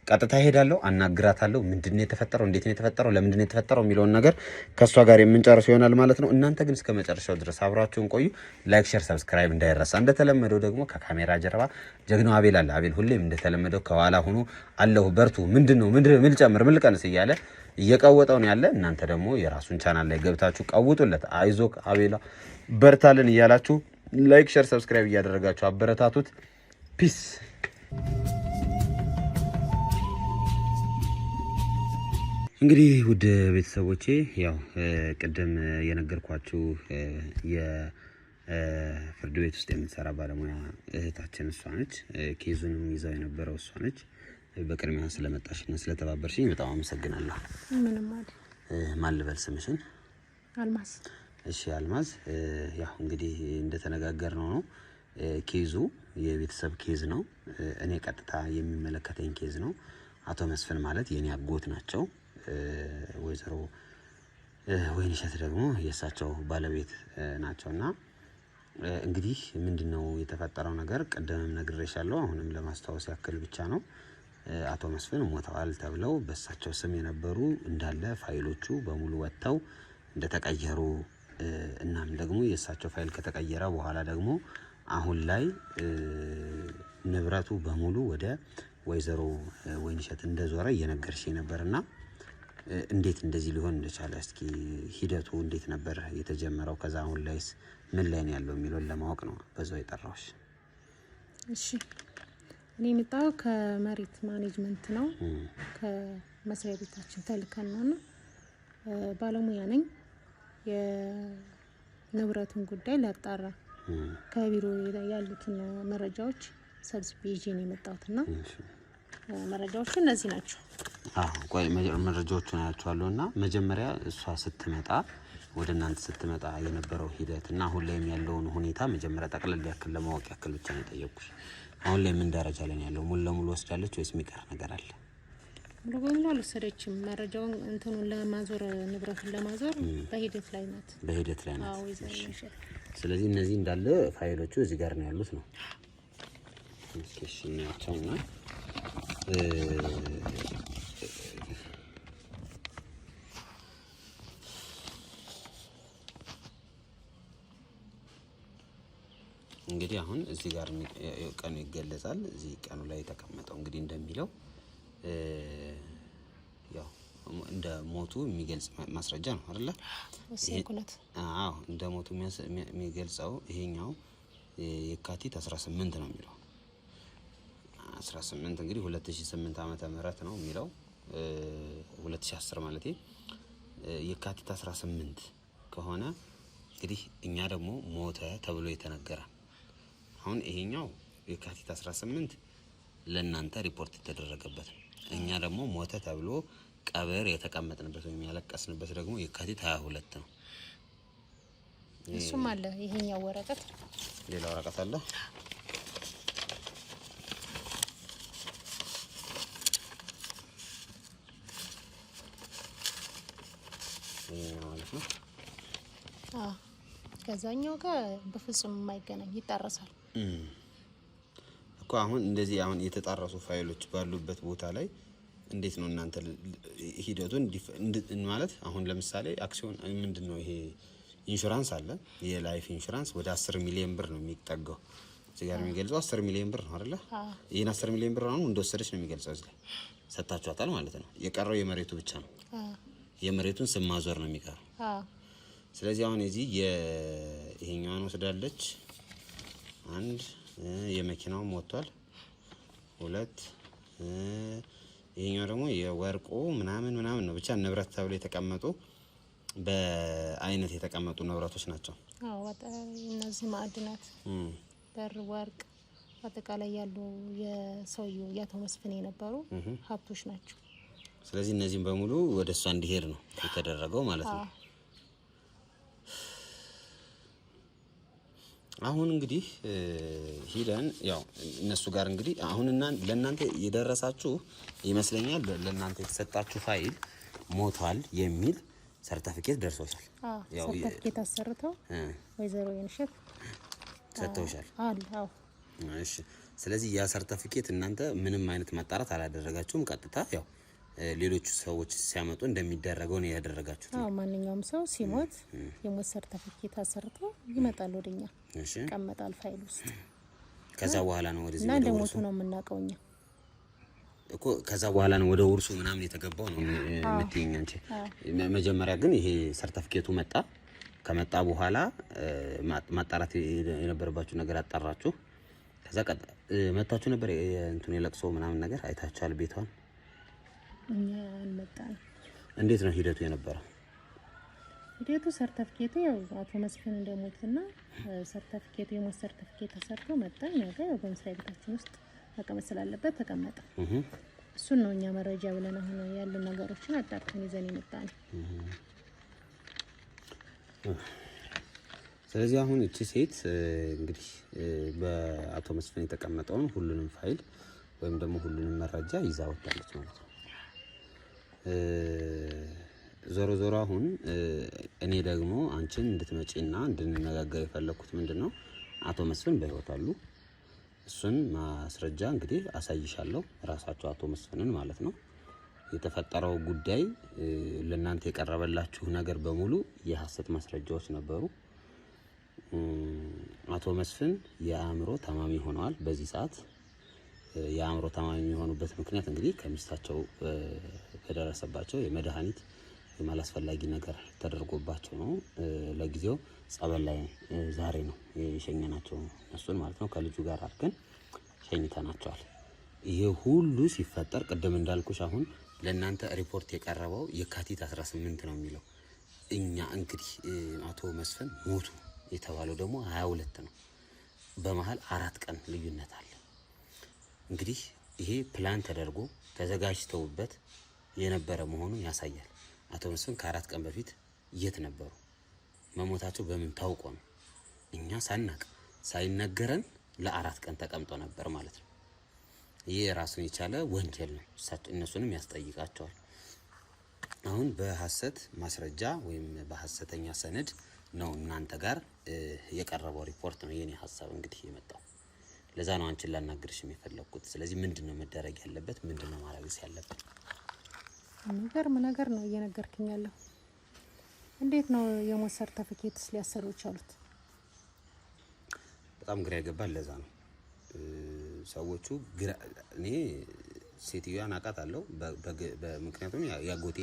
ቀጥታ ሄዳለሁ፣ አናግራታለሁ። ምንድነው የተፈጠረው፣ እንዴት ነው የተፈጠረው፣ ለምንድነው የተፈጠረው የሚለውን ነገር ከሷ ጋር የምንጨርስ ይሆናል ማለት ነው። እናንተ ግን እስከ መጨረሻው ድረስ አብራችሁን ቆዩ። ላይክ፣ ሼር፣ ሰብስክራይብ እንዳይረሳ። እንደተለመደው ደግሞ ከካሜራ ጀርባ ጀግናው አቤል አለ። አቤል ሁሌም እንደተለመደው ከኋላ ሆኖ አለሁ በርቱ፣ ምንድነው ምን ልጨምር ምን ልቀንስ እያለ እየቀወጠው ነው ያለ። እናንተ ደግሞ የራሱን ቻናል ላይ ገብታችሁ ቀውጡለት። አይዞክ አቤላ በርታልን እያላችሁ ላይክ፣ ሼር፣ ሰብስክራይብ እያደረጋችሁ አበረታቱት። ፒስ። እንግዲህ ውድ ቤተሰቦቼ ያው ቅድም የነገርኳችሁ የፍርድ ቤት ውስጥ የምትሰራ ባለሙያ እህታችን እሷ ነች። ኬዙንም ይዛው የነበረው እሷ ነች። በቅድሚያ ስለመጣሽና ስለተባበርሽኝ በጣም አመሰግናለሁ። ምንም አይደል። ማን ልበል ስምሽን? አልማዝ። እሺ አልማዝ፣ ያው እንግዲህ እንደተነጋገርነው ነው ኬዙ የቤተሰብ ኬዝ ነው። እኔ ቀጥታ የሚመለከተኝ ኬዝ ነው። አቶ መስፍን ማለት የኔ አጎት ናቸው። ወይዘሮ ወይንሸት ደግሞ የእሳቸው ባለቤት ናቸውና እንግዲህ ምንድነው የተፈጠረው ነገር ቀደምም ነግሬሻለሁ። አሁንም ለማስታወስ ያክል ብቻ ነው። አቶ መስፍን ሞተዋል ተብለው በእሳቸው ስም የነበሩ እንዳለ ፋይሎቹ በሙሉ ወጥተው እንደተቀየሩ እናም ደግሞ የእሳቸው ፋይል ከተቀየረ በኋላ ደግሞ አሁን ላይ ንብረቱ በሙሉ ወደ ወይዘሮ ወይንሸት እንደዞረ እየነገርሽኝ ነበርና እንዴት እንደዚህ ሊሆን እንደቻለ እስኪ ሂደቱ እንዴት ነበር የተጀመረው? ከዛ አሁን ላይስ ምን ላይ ነው ያለው የሚለውን ለማወቅ ነው በዛው የጠራሁሽ። እሺ እኔ የመጣው ከመሬት ማኔጅመንት ነው። ከመስሪያ ቤታችን ተልከን ነውና ባለሙያ ነኝ። የንብረቱን ጉዳይ ላጣራ ከቢሮ ያሉትን መረጃዎች ሰብስቤ ይዤ ነው የመጣሁትና መረጃዎቹ እነዚህ ናቸው። ቆይ መረጃዎቹን አያቸዋለሁና መጀመሪያ እሷ ስትመጣ ወደ እናንተ ስትመጣ የነበረው ሂደት እና አሁን ላይ ያለውን ሁኔታ መጀመሪያ ጠቅለል ያክል ለማወቅ ያክል ብቻ ነው የጠየቅኩሽ። አሁን ላይ ምን ደረጃ ላይ ያለው? ሙሉ ለሙሉ ወስዳለች ወይስ የሚቀር ነገር አለ? ሙሉ በሙሉ አልወሰደችም። መረጃውን እንትኑን ለማዞር ንብረቱን ለማዞር በሂደት ላይ ናት። በሂደት ላይ ናት። ስለዚህ እነዚህ እንዳለ ፋይሎቹ እዚህ ጋር ነው ያሉት ነው። እሺ እናያቸውና እንግዲህ አሁን እዚህ ጋር ቀኑ ይገለጻል። እዚህ ቀኑ ላይ የተቀመጠው እንግዲህ እንደሚለው ያው እንደ ሞቱ የሚገልጽ ማስረጃ ነው አይደለ? አዎ እንደ ሞቱ የሚገልጸው ይሄኛው የካቲት 18 ነው የሚለው 18 እንግዲህ 2008 ዓመተ ምህረት ነው የሚለው 2010 ማለት የካቲት 18 ከሆነ እንግዲህ እኛ ደግሞ ሞተ ተብሎ የተነገረ አሁን ይሄኛው የካቲት 18 ለእናንተ ሪፖርት የተደረገበት ነው። እኛ ደግሞ ሞተ ተብሎ ቀብር የተቀመጥንበት ወይም ያለቀስንበት ደግሞ የካቲት 22 ነው። እሱም አለ ይሄኛው ወረቀት፣ ሌላ ወረቀት አለ። ማለት ነው። ከዛኛው ጋር በፍጹም የማይገናኝ ይጣረሳል እኮ። አሁን እንደዚህ አሁን የተጣረሱ ፋይሎች ባሉበት ቦታ ላይ እንዴት ነው እናንተ ሂደቱን ማለት? አሁን ለምሳሌ አክሲዮን ምንድነው ይሄ ኢንሹራንስ አለ፣ የላይፍ ኢንሹራንስ ወደ 10 ሚሊዮን ብር ነው የሚጠጋው። እዚህ ጋር የሚገልጸው 10 ሚሊዮን ብር ነው አይደለ? ይሄን 10 ሚሊዮን ብር ነው እንደወሰደች ነው የሚገልጸው። እዚህ ላይ ሰጣችኋታል ማለት ነው። የቀረው የመሬቱ ብቻ ነው። የመሬቱን ስም ማዞር ነው የሚቀረው። ስለዚህ አሁን እዚህ ይሄኛውን ወስዳለች። አንድ የመኪናውም ወጥቷል። ሁለት ይሄኛው ደግሞ የወርቁ ምናምን ነው። ብቻ ንብረት ተብሎ የተቀመጡ በአይነት የተቀመጡ ንብረቶች ናቸው። እነዚህ ማዕድናት፣ በር፣ ወርቅ አጠቃላይ ያሉ የሰውየው የአቶ መስፍን የነበሩ ሀብቶች ናቸው። ስለዚህ እነዚህም በሙሉ ወደ እሷ እንዲሄድ ነው የተደረገው ማለት ነው። አሁን እንግዲህ ሂደን ያው እነሱ ጋር እንግዲህ አሁንና ለእናንተ የደረሳችሁ ይመስለኛል። ለእናንተ የተሰጣችሁ ፋይል ሞቷል የሚል ሰርቲፊኬት ደርሶሻል። ያው ሰርቲፊኬት አሰርተው ወይዘሮ ወይንሸት ሰጥተውሻል። አዎ። እሺ ስለዚህ ያ ሰርተፊኬት እናንተ ምንም አይነት ማጣራት አላደረጋችሁም። ቀጥታ ያው ሌሎች ሰዎች ሲያመጡ እንደሚደረገው ነው ያደረጋችሁት። አዎ ማንኛውም ሰው ሲሞት የሞት ሰርተፊኬት አሰርቶ ይመጣል ወደኛ። እሺ ይቀመጣል ፋይል ውስጥ። ከዛ በኋላ ነው ወደዚህ እና እንደሞቱ ነው የምናውቀው እኛ እኮ። ከዛ በኋላ ነው ወደ ውርሱ ምናምን የተገባው ነው የምትይኝ አንቺ። መጀመሪያ ግን ይሄ ሰርተፊኬቱ መጣ። ከመጣ በኋላ ማጣራት የነበረባችሁ ነገር አጣራችሁ። ከዛ መጣችሁ ነበር እንትን የለቅሶ ምናምን ነገር አይታችኋል ቤቷን? እኛ አልመጣን። እንዴት ነው ሂደቱ የነበረው? ሂደቱ ሰርተፊኬቱ ያው አቶ መስፍን እንደሞትና ሰርተፊኬቱ የሞት ሰርተፊኬት ተሰርቶ መጣ። እኛ ጋር በመስሪያ ቤታችን ውስጥ መቀመጥ ስላለበት ተቀመጠ። እሱን ነው እኛ መረጃ ብለን አሁን ያሉ ነገሮችን አጣርተን ይዘን የመጣን። ስለዚህ አሁን እቺ ሴት እንግዲህ በአቶ መስፍን የተቀመጠውን ሁሉንም ፋይል ወይም ደግሞ ሁሉንም መረጃ ይዛ ወጣለች ማለት ነው። ዞሮ ዞሮ አሁን እኔ ደግሞ አንቺን እንድትመጪና እንድንነጋገር የፈለኩት ምንድነው አቶ መስፍን በህይወት አሉ። እሱን ማስረጃ እንግዲህ አሳይሻለሁ፣ ራሳቸው አቶ መስፍንን ማለት ነው። የተፈጠረው ጉዳይ ለእናንተ የቀረበላችሁ ነገር በሙሉ የሐሰት ማስረጃዎች ነበሩ። አቶ መስፍን የአእምሮ ታማሚ ሆነዋል። በዚህ ሰዓት የአእምሮ ታማሚ የሚሆኑበት ምክንያት እንግዲህ ከሚስታቸው በደረሰባቸው የመድኃኒት የማላስፈላጊ ነገር ተደርጎባቸው ነው። ለጊዜው ጸበል ላይ ዛሬ ነው የሸኘናቸው እነሱን ማለት ነው። ከልጁ ጋር አድርገን ሸኝተናቸዋል። ይሄ ሁሉ ሲፈጠር ቅድም እንዳልኩሽ አሁን ለእናንተ ሪፖርት የቀረበው የካቲት 18 ነው የሚለው። እኛ እንግዲህ አቶ መስፍን ሞቱ የተባለው ደግሞ 22 ነው። በመሃል 4 ቀን ልዩነት አለ። እንግዲህ ይሄ ፕላን ተደርጎ ተዘጋጅተውበት የነበረ መሆኑን ያሳያል። አቶ መስፍን ከ4 ቀን በፊት የት ነበሩ? መሞታቸው በምን ታውቆ ነው? እኛ ሳናቅ ሳይነገረን ለ4 ቀን ተቀምጦ ነበር ማለት ነው። ይሄ ራሱን የቻለ ወንጀል ነው። እነሱንም ያስጠይቃቸዋል። አሁን በሐሰት ማስረጃ ወይም በሐሰተኛ ሰነድ ነው እናንተ ጋር የቀረበው ሪፖርት ነው የኔ ሐሳብ እንግዲህ የመጣው። ለዛ ነው አንቺን ላናግርሽ የፈለኩት። ስለዚህ ምንድነው መደረግ ያለበት? ምንድነው ማድረግስ ያለበት? ነገር ነው እየነገርኩኝ ያለው። እንዴት ነው የሞት ሰርተፊኬትስ ሊያሰሩ ቻሉት? በጣም ግራ ይገባል። ለዛ ነው ሰዎቹ እኔ ሴትዮዋን አውቃታለሁ። በምክንያቱም ያጎቴ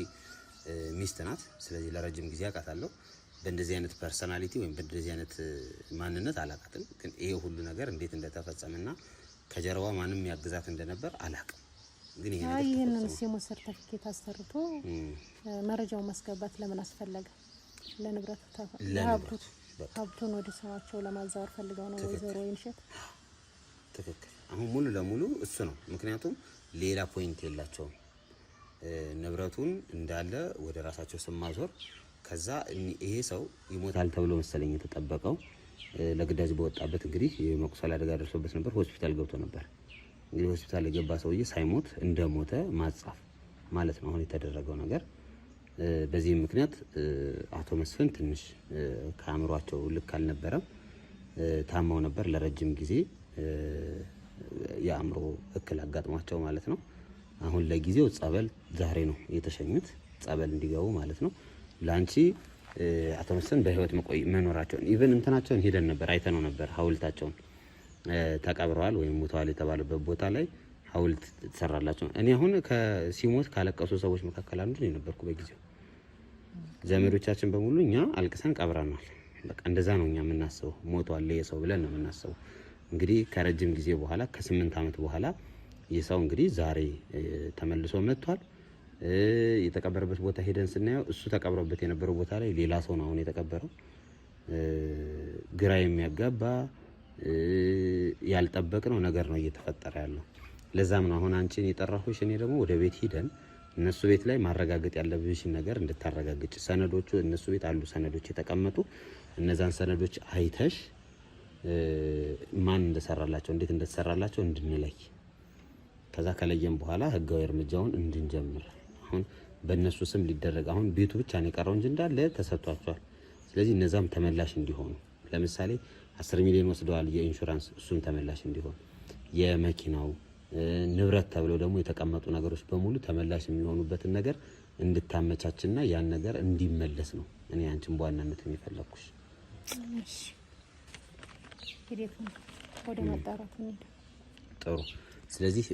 ሚስት ናት። ስለዚህ ለረጅም ጊዜ አውቃታለሁ። በእንደዚህ አይነት ፐርሰናሊቲ ወይም በእንደዚህ አይነት ማንነት አላውቃትም። ግን ይሄ ሁሉ ነገር እንዴት እንደተፈጸመና ከጀርባ ማንም ያግዛት እንደነበር አላውቅም። ግን ይሄ ነገር ይሄንን የሞት ሰርተፊኬት አሰርቶ መረጃውን ማስገባት ለምን አስፈለገ? ለንብረቱ ሀብቱን ወደ ስማቸው ለማዛወር ፈልገው ነው ወይዘሮ ይንሸት። ትክክል። አሁን ሙሉ ለሙሉ እሱ ነው። ምክንያቱም ሌላ ፖይንት የላቸውም። ንብረቱን እንዳለ ወደ ራሳቸው ስም ማዞር። ከዛ ይሄ ሰው ይሞታል ተብሎ መሰለኝ የተጠበቀው ለግዳጅ በወጣበት እንግዲህ የመቁሰል አደጋ ደርሶበት ነበር። ሆስፒታል ገብቶ ነበር። እንግዲህ ሆስፒታል የገባ ሰውዬ ሳይሞት እንደሞተ ማጻፍ ማለት ነው አሁን የተደረገው ነገር። በዚህ ምክንያት አቶ መስፍን ትንሽ ከአእምሯቸው ልክ አልነበረም። ታመው ነበር ለረጅም ጊዜ። የአእምሮ እክል አጋጥሟቸው ማለት ነው። አሁን ለጊዜው ጸበል ዛሬ ነው የተሸኙት፣ ጸበል እንዲገቡ ማለት ነው። ላንቺ አቶ መስፍን በህይወት መኖራቸውን ኢቭን እንትናቸውን ሄደን ነበር አይተነው ነበር። ሐውልታቸውን ተቀብረዋል ወይም ሞተዋል የተባለበት ቦታ ላይ ሐውልት ተሰራላቸው። እኔ አሁን ሲሞት ካለቀሱ ሰዎች መካከል አንዱ ነበርኩ በጊዜው። ዘመዶቻችን በሙሉ እኛ አልቅሰን ቀብረናል። በቃ እንደዛ ነው እኛ የምናስበው። ሞቷል የሰው ብለን ነው የምናስበው። እንግዲህ ከረጅም ጊዜ በኋላ ከ8 ዓመት በኋላ የሰው እንግዲህ ዛሬ ተመልሶ መጥቷል። የተቀበረበት ቦታ ሄደን ስናየው እሱ ተቀብሮበት የነበረው ቦታ ላይ ሌላ ሰው ነው አሁን የተቀበረው። ግራ የሚያጋባ ያልጠበቅነው ነገር ነው እየተፈጠረ ያለው። ለዛም ነው አሁን አንቺን የጠራሁሽ። እኔ ደግሞ ወደ ቤት ሂደን እነሱ ቤት ላይ ማረጋገጥ ያለብሽን ነገር እንድታረጋግጭ፣ ሰነዶቹ እነሱ ቤት አሉ ሰነዶች የተቀመጡ፣ እነዛን ሰነዶች አይተሽ ማን እንደሰራላቸው እንዴት እንደተሰራላቸው እንድንለይ፣ ከዛ ከለየም በኋላ ህጋዊ እርምጃውን እንድንጀምር። አሁን በእነሱ ስም ሊደረግ አሁን ቤቱ ብቻ ነው የቀረው እንጂ እንዳለ ተሰጥቷቸዋል። ስለዚህ እነዛም ተመላሽ እንዲሆኑ፣ ለምሳሌ 10 ሚሊዮን ወስደዋል የኢንሹራንስ፣ እሱን ተመላሽ እንዲሆን፣ የመኪናው ንብረት ተብሎ ደግሞ የተቀመጡ ነገሮች በሙሉ ተመላሽ የሚሆኑበትን ነገር እንድታመቻችና ያን ነገር እንዲመለስ ነው እኔ አንቺን በዋናነት የሚፈልኩሽ። እሺ ሂደቱን ወደ ማጣራት ነው። ጥሩ። ስለዚህ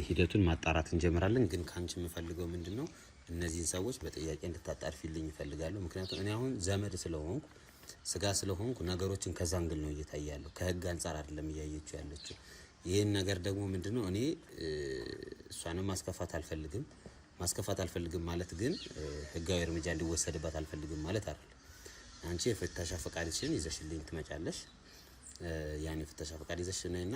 ሂደቱን ማጣራት እንጀምራለን። ግን ካንቺ የምፈልገው ምንድነው እነዚህን ሰዎች በጥያቄ እንድታጣርፊልኝ እፈልጋለሁ። ምክንያቱም እኔ አሁን ዘመድ ስለሆንኩ ስጋ ስለሆንኩ ነገሮችን ከዛ አንግል ነው እየታያለሁ፣ ከህግ አንፃር አይደለም እያየችው ያለችው። ይሄን ነገር ደግሞ ምንድነው እኔ እሷንም ማስከፋት አልፈልግም ማለት ግን ህጋዊ እርምጃ እንዲወሰድባት አልፈልግም ማለት አይደለም። አንቺ የፍተሻ ፈቃድሽን ይዘሽልኝ ትመጫለሽ። ያን የፍተሻ ፈቃድ ይዘሽ ነይና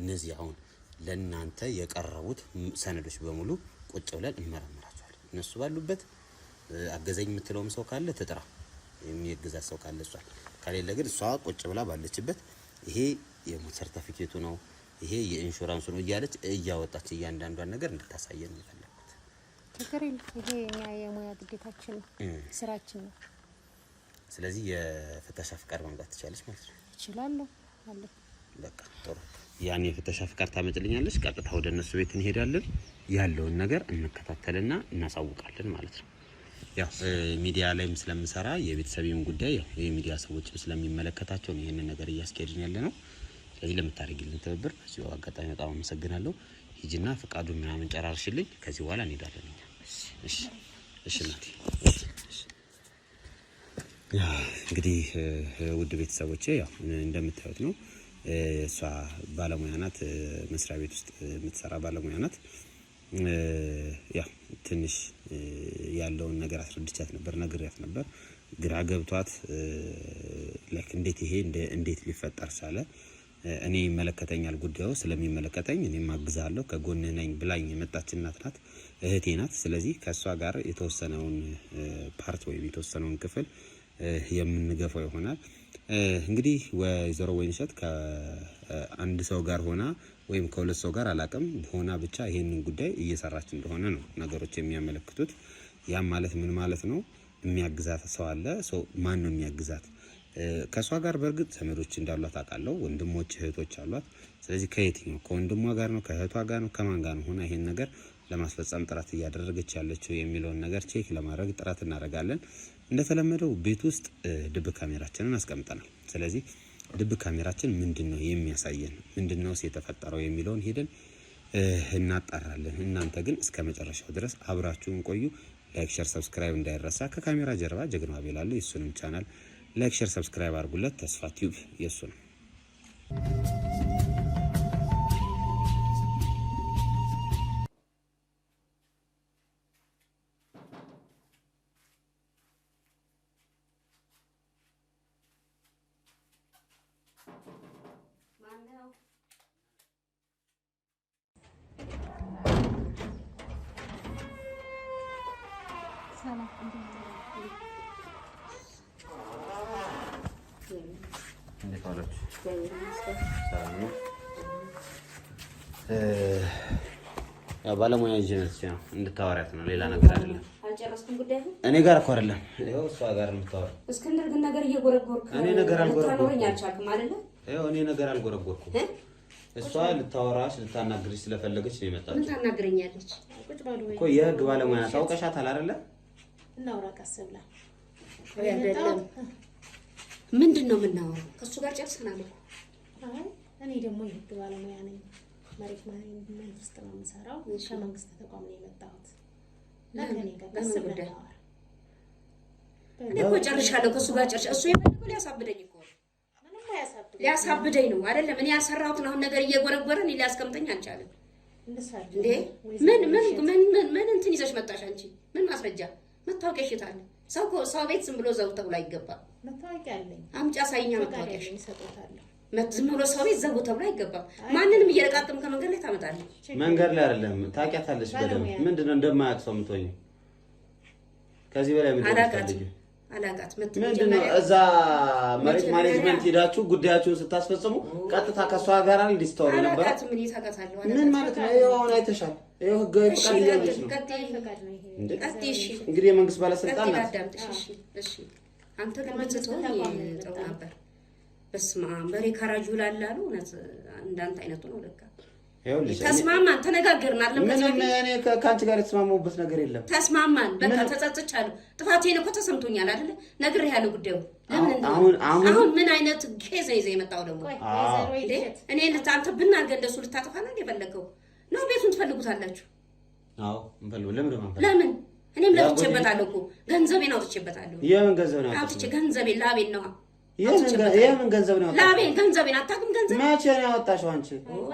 እነዚህ አሁን ለእናንተ የቀረቡት ሰነዶች በሙሉ ቁጭ ብለን እንመረምራቸዋለን። እነሱ ባሉበት አገዘኝ የምትለውም ሰው ካለ ትጥራ፣ የሚያግዛት ሰው ካለ እሷ፣ ከሌለ ግን እሷ ቁጭ ብላ ባለችበት ይሄ የሞት ሰርተፊኬቱ ነው፣ ይሄ የኢንሹራንሱ ነው እያለች እያወጣች እያንዳንዷን ነገር እንድታሳየን ነው የፈለኩት። ችግር የለም። ይሄ እኛ የሙያ ግዴታችን ነው፣ ስራችን ነው። ስለዚህ የፍተሻ ፍቃድ ማምጣት ትችላለች ማለት ነው? እችላለሁ አለ። በቃ ጥሩ። ያን የፍተሻ ፍቃድ ታመጭልኛለች። ቀጥታ ወደ እነሱ ቤት እንሄዳለን፣ ያለውን ነገር እንከታተልና እናሳውቃለን ማለት ነው። ያው ሚዲያ ላይም ስለምሰራ የቤተሰቤም ጉዳይ ያው የሚዲያ ሰዎችም ስለሚመለከታቸው ነው ይሄንን ነገር እያስኬድን ያለ ነው። ስለዚህ ለምታደርጊልን ትብብር በዚሁ አጋጣሚ በጣም አመሰግናለሁ። ሂጂና ፍቃዱን ምናምን ጨራርሽልኝ፣ ከዚህ በኋላ እንሄዳለን እኛ። እሺ እሺ እናቴ። እንግዲህ ውድ ቤተሰቦቼ ያው እንደምታዩት ነው። እሷ ባለሙያ ናት፣ መስሪያ ቤት ውስጥ የምትሰራ ባለሙያ ናት። ያው ትንሽ ያለውን ነገር አስረድቻት ነበር፣ ነግሬያት ነበር። ግራ ገብቷት ላይክ እንዴት ሊፈጠር ቻለ? እኔ ይመለከተኛል፣ ጉዳዩ ስለሚመለከተኝ እኔም አግዛለሁ ከጎንህ ነኝ ብላኝ የመጣች እናት ናት፣ እህቴ ናት። ስለዚህ ከሷ ጋር የተወሰነውን ፓርት ወይም የተወሰነውን ክፍል የምንገፋው ይሆናል። እንግዲህ ወይዘሮ ወይንሸት ከአንድ ሰው ጋር ሆና ወይም ከሁለት ሰው ጋር አላቅም ሆና ብቻ ይሄንን ጉዳይ እየሰራች እንደሆነ ነው ነገሮች የሚያመለክቱት። ያም ማለት ምን ማለት ነው? የሚያግዛት ሰው አለ። ሰው ማን ነው የሚያግዛት? ከሷ ጋር በእርግጥ ዘመዶች እንዳሏት አውቃለሁ፣ ወንድሞች እህቶች አሏት። ስለዚህ ከየትኛው ከወንድሟ ጋር ነው ከእህቷ ጋር ነው ከማን ጋር ነው ሆና ይሄን ነገር ለማስፈጸም ጥረት እያደረገች ያለችው የሚለውን ነገር ቼክ ለማድረግ ጥረት እናደርጋለን። እንደተለመደው ቤት ውስጥ ድብ ካሜራችንን አስቀምጠናል። ስለዚህ ድብ ካሜራችን ምንድነው የሚያሳየን፣ ምንድነውስ የተፈጠረው የሚለውን ሄደን እናጣራለን። እናንተ ግን እስከ መጨረሻው ድረስ አብራችሁን ቆዩ። ላይክ፣ ሼር፣ ሰብስክራይብ እንዳይረሳ። ከካሜራ ጀርባ ጀግናው አቤል አለ፣ የሱንም ቻናል ላይክ፣ ሼር፣ ሰብስክራይብ አድርጉለት። ተስፋ ቲዩብ የሱ ነው። ባለሙያ ኢንጂነር ነው እንድታወሪያት ነው፣ ሌላ ነገር አይደለም። አልጨረስኩም ጉዳይ እኔ ጋር እኮ አይደለም፣ ይኸው እሷ ጋር ነው የምታወራው። እስክንድር ግን ነገር እየጎረጎርክ እኔ ነገር አልጎረጎርኩም፣ አልቻልክም አይደለ? ይኸው እኔ ነገር አልጎረጎርኩም። እሷ ልታወራሽ ልታናግርሽ ስለፈለገች ነው የመጣችው። ምን ታናግረኛለች? ቁጭ ባሉ ወይ እኮ የህግ ባለሙያ ታውቀሻታል አይደለ? እናውራ ቀስ ብላ አይደለም። ምንድነው የምናወራው? ከሱ ጋር ጨርሰናል እኮ። አይ እኔ ደግሞ የህግ ባለሙያ ነኝ። መሬት መንግስት ነው የምሰራው። ከመንግስት ተቋም ነው የመጣሁት። ለከኔ ጋር ቀስ ብላ እናወራ። እኔ እኮ ጨርሻለሁ ከሱ ጋር ጨርሻ። እሱ የፈለገው ሊያሳብደኝ እኮ ነው። ሊያሳብደኝ ነው አይደለም? እኔ ያልሰራሁትን አሁን ነገር እየጎረጎረ እኔ ሊያስቀምጠኝ አልቻለም። እንዴ ምን እንትን ይዘሽ መጣሽ አንቺ? ምን ማስረጃ? መታወቂያ ይሽታል። ሰው ቤት ዝም ብሎ ዘው ተብሎ አይገባም። መታወቂያ አለኝ። አምጪ አሳይኛ መታወቂያሽ። ይሰጣታለሁ። ዝም ብሎ ሰው ቤት ዘው ተብሎ አይገባም። ማንንም እየለቃቀም ከመንገድ ላይ ታመጣለች። መንገድ ላይ አይደለም ታውቂያታለሽ በደምብ። ምንድነው እንደማያውቅ ሰው የምትሆኚ? ከዚህ በላይ አላቃት ምንድነው? እዛ መሬት ማኔጅመንት ሄዳችሁ ጉዳያችሁን ስታስፈጽሙ ቀጥታ ከሷ ጋር እንዲስተዋሉ ነበር። ምን ማለት ነው? ይሄው አሁን አይተሻል። ይሄው ህጋዊ ፍቃድ ያለች ነው። እንግዲህ የመንግስት ባለስልጣን ናት። እሺ አንተ ግን ምትተው ጥሩ ነበር። በስመ አብ በሬ ካራጁ ላላሉ እንዳንተ አይነቱ ነው ለካ ይኸውልሽ ተስማማን ተነጋገርን አይደል ምንም እኔ ከአንቺ ጋር የተስማማሁበት ነገር የለም ተስማማን በቃ ተጸጽቻለሁ ጥፋቴን እኮ ተሰምቶኛል አይደል ነግሬሃለሁ ጉዳዩ ለምን አሁን ምን አይነት ኬዝ ይዘህ የመጣው ደግሞ እኔ አንተ ብናርገ እንደሱ ልታጠፋ ነው የፈለገው ነው ቤቱን ትፈልጉታላችሁ አዎ እንፈልጉ ለምን እኔም ለፍቼበታለሁ እኮ ገንዘቤን አውጥቼበታለሁ የምን ገንዘብ ነው አውጥቼ ገንዘቤን ላቤን ነው የምን ገንዘብ ነው ላቤን ገንዘቤን አታውቅም ገንዘብ መቼ ነው ያወጣሽው አንቺ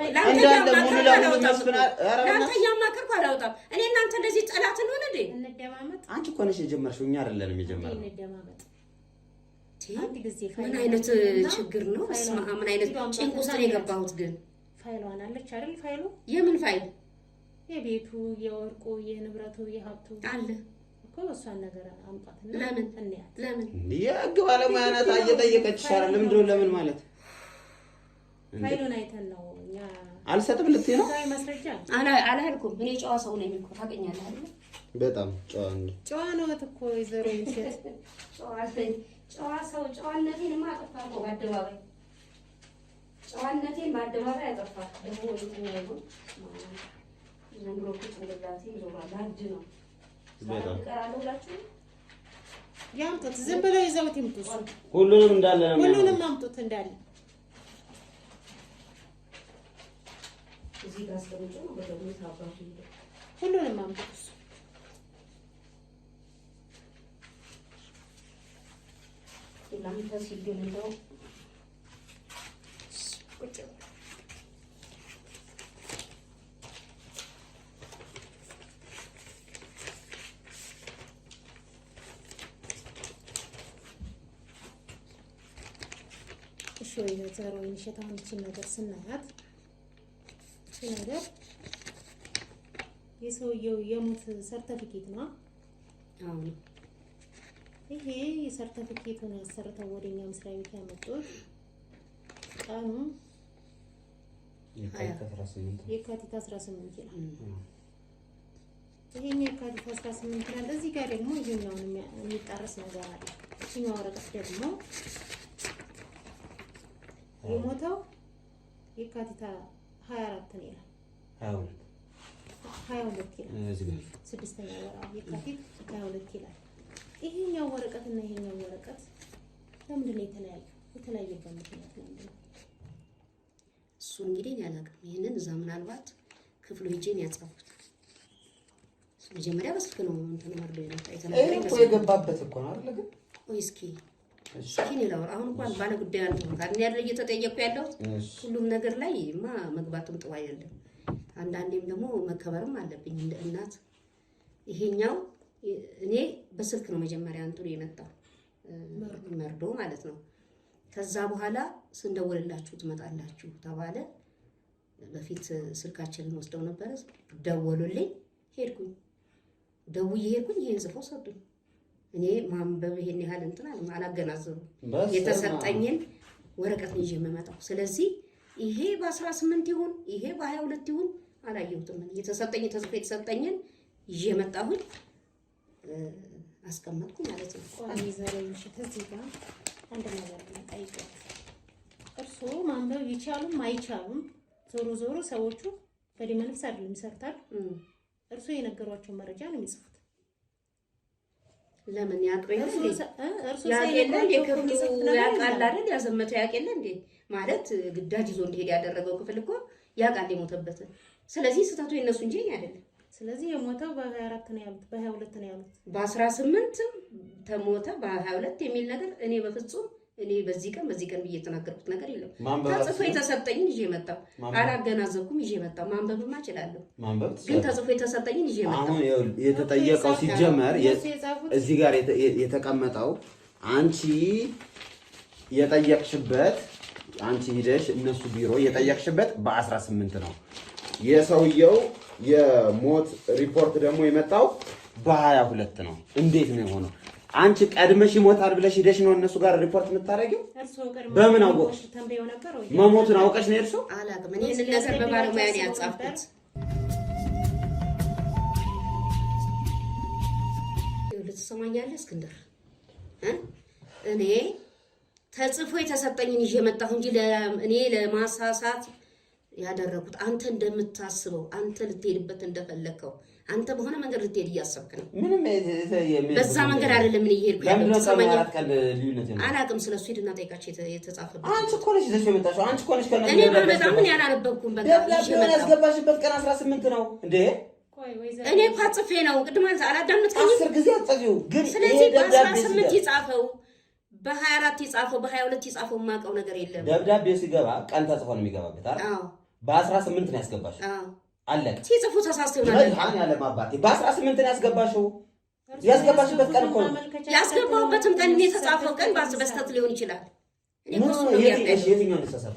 እንዳለ ሙሉ ለሙሉ መስፍናል አንተ ያማከርኩ አላወጣም እኔ እናንተ እንደዚህ ጠላት ነው እንዴ እንደማመጥ አንቺ እኮ ነሽ የጀመርሽው እኛ አይደለንም የጀመርነው እንደማመጥ አንድ ጊዜ ምን አይነት ችግር ነው ምን አይነት ጭንቅ ውስጥ ነው የገባሁት ግን ፋይሏን አለች አይደል ፋይሉ የምን ፋይል የቤቱ የወርቁ የንብረቱ የሀብቱ አለ እኮ እሷን ነገር አምጣትና ለምን እንያት ለምን የህግ ባለሙያ ናት እየጠየቀችሽ አይደል ለምንድን ነው ለምን ማለት ፋይሉን አይተን ነው እኛ አልሰጥም ልትይ ነው ማስረጃ አላልኩም እኔ ጨዋ ሰው ነኝ እኮ ታውቀኛለህ አይደል በጣም ጨዋ ነው እኮ ይዘሮ ይችላል ጨዋ ሰው ጨዋነቴንማ አጠፋ እኮ በአደባባይ ጨዋነቴን በአደባባይ አጠፋ ደግሞ የትኛው ነው ዘንድሮ ጭንቅላቴ ይዞራል አድ ነው በጣም ቀራለሁላችሁ ያምጡት ዝም ብለው ይዘውት ይምጡ ሁሉንም እንዳለ ነው ሁሉንም አምጡት እንዳለ እዚህ ጋር አስቀምጬ ነው በደግሞ ታባቱ ሁሉንም አምጡት ለአንተ ሲገኝ እንደው ቁጭ ሾይ ዘሮ ይሸታውን እቺን ነገር ስናያት እቺ ነገር የሰውየው የሞት ሰርተፊኬት ነው አሁን ይሄ የሰርተፊኬቱን አሰርተው ወደኛ መስሪያ ቤት ያመጡት ቀኑ የካቲት 18 ይላል ይሄኛው የካቲት 18 ይላል እዚህ ጋር ደግሞ ይሄኛውን የሚጣረስ ነገር አለ እቺኛው ወረቀት ደግሞ የሞተው የካቲት 24 ነው ይላል 22 ይላል እዚህ ጋር ስድስተኛ ወር የካቲት 22 ይላል ይሄኛው ወረቀት እና ይሄኛው ወረቀት ለምንድን ነው የተለያየበት ምክንያት ለምንድን ነው እሱ እንግዲህ ያላቀም ይሄንን እዛ ምናልባት ክፍሉ ሄጄን ያጻፉት መጀመሪያ በስልክ ነው እንትን ማርዶ ይላል አይተናገረኝ እኮ የገባበት እኮ ነው አይደል ግን እስኪ ነው አሁን እንኳን ባለ ጉዳይ አንተ ጋር ያለ እየተጠየቁ ያለው ሁሉም ነገር ላይ መግባትም ጥሩ አይደለም አንዳንዴም ደግሞ መከበርም አለብኝ እንደ እናት ይሄኛው እኔ በስልክ ነው መጀመሪያ አንጥሩ የመጣው መርዶ ማለት ነው ከዛ በኋላ ስንደውልላችሁ ትመጣላችሁ ተባለ በፊት ስልካችንን ወስደው ነበር ደወሉልኝ ሄድኩኝ ደውዬ ሄድኩኝ ይሄን ጽፈው ሰጡኝ እኔ ማንበብ ይሄን ያህል እንትን አላገናዘቡ የተሰጠኝን ወረቀት ነው ይዤ የምመጣው ስለዚህ ይሄ በ18 ይሁን ይሄ በ22 ይሁን አላየሁትም የተሰጠኝ ተጽፎ የተሰጠኝን ይዤ መጣሁኝ አስቀመጥኩ ማለት ነው ቋሚ ዘረኝሽ እዚህ ጋር አንድ ነገር ልጠይቅህ እርሱ ማንበብ ይቻሉም አይቻሉም ዞሮ ሰዎቹ በዲመንፍስ አይደለም ይሰርታል እርሱ የነገሯቸው መረጃ ነው የሚጽፉት ለምን ያጥበኝ እርሱ ያቀለ የክፍሉ ያቃል አይደል ያዘመተው ያቀለ እንዴ ማለት ግዳጅ ይዞ እንደሄድ ያደረገው ክፍል እኮ ያቃል የሞተበት ስለዚህ ስታቱ የነሱ እንጂ አይደለም ስለዚህ የሞተው በ24 ነው ያሉት በ22 ነው ያሉት በ18 ተሞተ በ22 የሚል ነገር እኔ በፍጹም እኔ በዚህ ቀን ብዬ ተናገርኩት ነገር የለም ተጽፎ የተሰጠኝን ይዤ መጣሁ አላገናዘብኩም ይዤ መጣሁ ማንበብማ እችላለሁ ግን ተጽፎ የተሰጠኝን ይዤ መጣሁ አሁን የተጠየቀው ሲጀመር እዚህ ጋር የተቀመጠው አንቺ የጠየቅሽበት አንቺ ሄደሽ እነሱ ቢሮ የጠየቅሽበት በ18 ነው የሰውየው የሞት ሪፖርት ደግሞ የመጣው በ22 ነው እንዴት ነው የሆነው አንቺ ቀድመሽ ይሞታል ብለሽ ሄደሽ ነው እነሱ ጋር ሪፖርት የምታረጊው በምን አውቀሽ መሞቱን አውቀሽ ነው እርሱ አላውቅም እኔ እነዚህ ነገር በባለሙያ ነው ያጻፍኩት ልትሰማኛለህ እስክንድር እኔ ተጽፎ የተሰጠኝን ይዤ መጣሁ እንጂ እኔ ለማሳሳት ያደረኩት አንተ እንደምታስበው አንተ ልትሄድበት እንደፈለከው አንተ በሆነ መንገድ ልትሄድ እያሰብክ ነው። ምንም በዛ መንገድ አይደለም ምን ይሄድኩ ያለው ሰማኛ አላቅም። ስለሱ ሄድና ጠይቃቸው የተጻፈበት አንቺ እኮ ነሽ ዘሽ የመጣሽው አንቺ እኮ ነሽ ከነገ እኔ በጣም ምን ያላነበብኩም በቃ ያስገባሽበት ቀን 18 ነው እንዴ? እኔ እኮ ጽፌ ነው ቅድም አላዳምጥከኝ 10 ጊዜ አጽፊው ግን ስለዚህ በ18 ይጻፈው በ24 ይጻፈው በ22 ይጻፈው ማቀው ነገር የለም። ደብዳቤው ሲገባ ቀን ተጽፎ ነው የሚገባበት አይደል? አዎ በ18 ነው ያስገባሽ። አዎ አለቀ። ሲጽፉ ተሳስተው ይሆናል። አሁን ያለ ማባቴ በ18 ነው ያስገባሽው። ያስገባሽበት ቀን እኮ ያስገባውበትም ቀን የተጻፈው ቀን በስተት ሊሆን ይችላል። እኔ ነው የትኛው ተሳሳተ?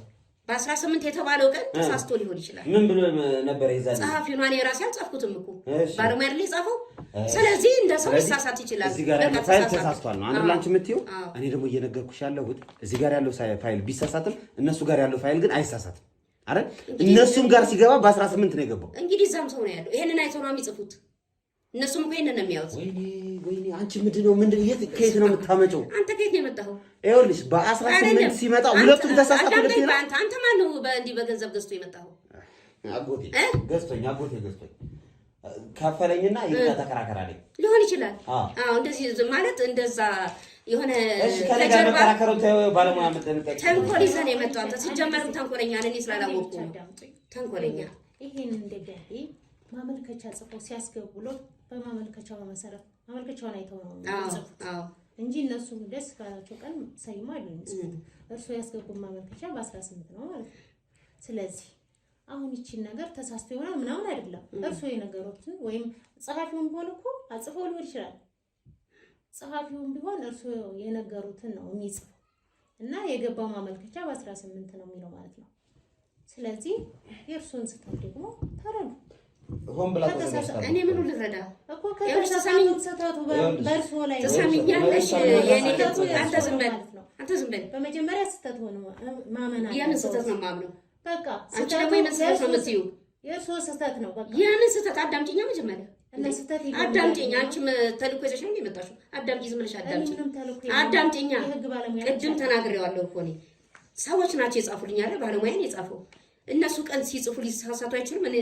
በ18 የተባለው ቀን ተሳስቶ ሊሆን ይችላል። ምን ብሎ ነበር ይዛል? ጸሐፊው ማን የራሴ አልጻፍኩትም እኮ ባለሙያ አይደል የጻፈው። ስለዚህ እንደ ሰው ይሳሳት ይችላል። እዚህ ጋር ያለው ፋይል ተሳስቷል ነው አንዱ ላንቺ የምትይው። እኔ ደግሞ እየነገርኩሽ ያለሁት እዚህ ጋር ያለው ፋይል ቢሳሳትም እነሱ ጋር ያለው ፋይል ግን አይሳሳትም አይደል? እነሱም ጋር ሲገባ በ18 ነው የገባው። እንግዲህ እዛም ሰው ነው ያለው። ይሄንን አይተው ነው የሚጽፉት። እነሱም እኮ ይሄንን ነው የሚያዩት። ወይኔ አንቺ ምንድነው ከየት ነው የምታመጪው? አንተ ከየት ነው የመጣኸው? ይኸውልሽ በ18 ሲመጣ ሁለቱም ተሳሳቱ። አንተ ማን ነው እንዲህ በገንዘብ ገዝቶ የመጣኸው? አጎቴ ገዝቶኝ ከፈለኝና ተከራከራለኝ ሊሆን ይችላል። አዎ እንደዚህ ማለት እንደዛ የሆነ ከጀርባ ባለሙያ መጠንቀቅ ተንኮል ይዘን የመጣው አንተ ሲጀመርም ተንኮለኛ ነኝ ስላላወቅኩ ተንኮለኛ ይሄን እንደገና ማመልከቻ ጽፈው ሲያስገቡሎ በማመልከቻው መሰረት ማመልከቻውን አይተው ነው የሚጽፉት እንጂ እነሱ ደስ ካላቸው ቀን ሰይማ አይደለም። እርሱ ያስገቡት ማመልከቻ በ18 ነው ማለት ነው። ስለዚህ አሁን እቺን ነገር ተሳስቶ ይሆናል ምናምን አይደለም። እርሱ የነገሩትን ወይም ጸሐፊውን ቢሆን እኮ አጽፈው ሊሆን ይችላል። ጸሐፊውን ቢሆን እርሱ የነገሩትን ነው የሚጽፈው እና የገባው ማመልከቻ በ18 ነው የሚለው ማለት ነው። ስለዚህ የእርሱን ስህተት ደግሞ ተረዱ። እኔ ምኑ ልረዳ እኮ ከተሳሳተው ስህተቱ በእርሱ ላይ ተሳምኛለሽ። የኔ አንተ ዝም በል በመጀመሪያ ስህተት ሆኖ ማመን አለ። የምን ስህተት ነው ማምነው? በቃ አንቺ ደግሞ የመስራት ነው የምትይው የእርሱ ስህተት ነው። በቃ የምን ስህተት? አዳምጪኛ መጀመሪያ አዳምጪኝ። አንቺም ተልኮ ይዘሽ ነው የመጣሽው። አዳምጪ፣ ዝም ብለሽ አዳምጪኛ። ቅድም ተናግሬዋለሁ እኮ እኔ ሰዎች ናቸው የጻፉልኝ አለ ባለሙያን የጻፈው እነሱ ቀን ሲጽፉ ሊሳሳቱ አይችሉም። እኔ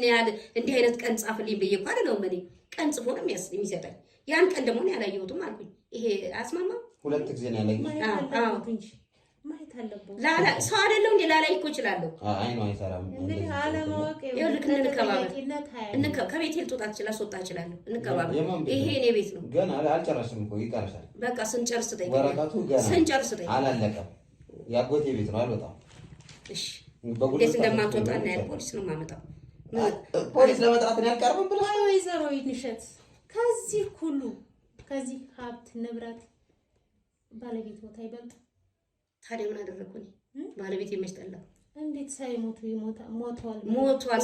ያለ እንዲህ አይነት ቀን ጻፍልኝ ብዬ እኮ አይደለም እኔ ቀን ጽፎ ነው የሚሰጠኝ። ያን ቀን ደግሞ ነው ያላየሁትም አልኩኝ። ይሄ አስማማ ሁለት ጊዜ ነው ያለኝ። አዎ ማየት አለበት። ላላ ሰው አይደለም እንዴ? ላላይ እኮ እችላለሁ። አይ ነው አይሰራም። እንግዲህ አለማወቅ ከቤቴ ልትወጣ ትችላለህ፣ አስወጣ እችላለሁ። እንከባበር። ይሄ እኔ ቤት ነው። ገና አልጨረስም እኮ ይቀርሻል። በቃ ስንጨርስ ጠይቅ። ወረቀቱ ገና ስንጨርስ ጠይቅ። አላለቀም። ያጎቴ ቤት ነው አልወጣም። እሺ እንዴት እንደማትወጣ እና ያል ፖሊስ ነው የማመጣው። ፖሊስ ለመጥራት ነው ያልቀርብም ብለሽ ወይዘሮ ይንሸት ከዚህ ሁሉ ከዚህ ሀብት ንብረት ባለቤት ቦታ ይበልጥ። ታዲያ ምን አደረኩኝ? ባለቤት የማይጠላው እንዴት ሳይሞቱ ሞቷል።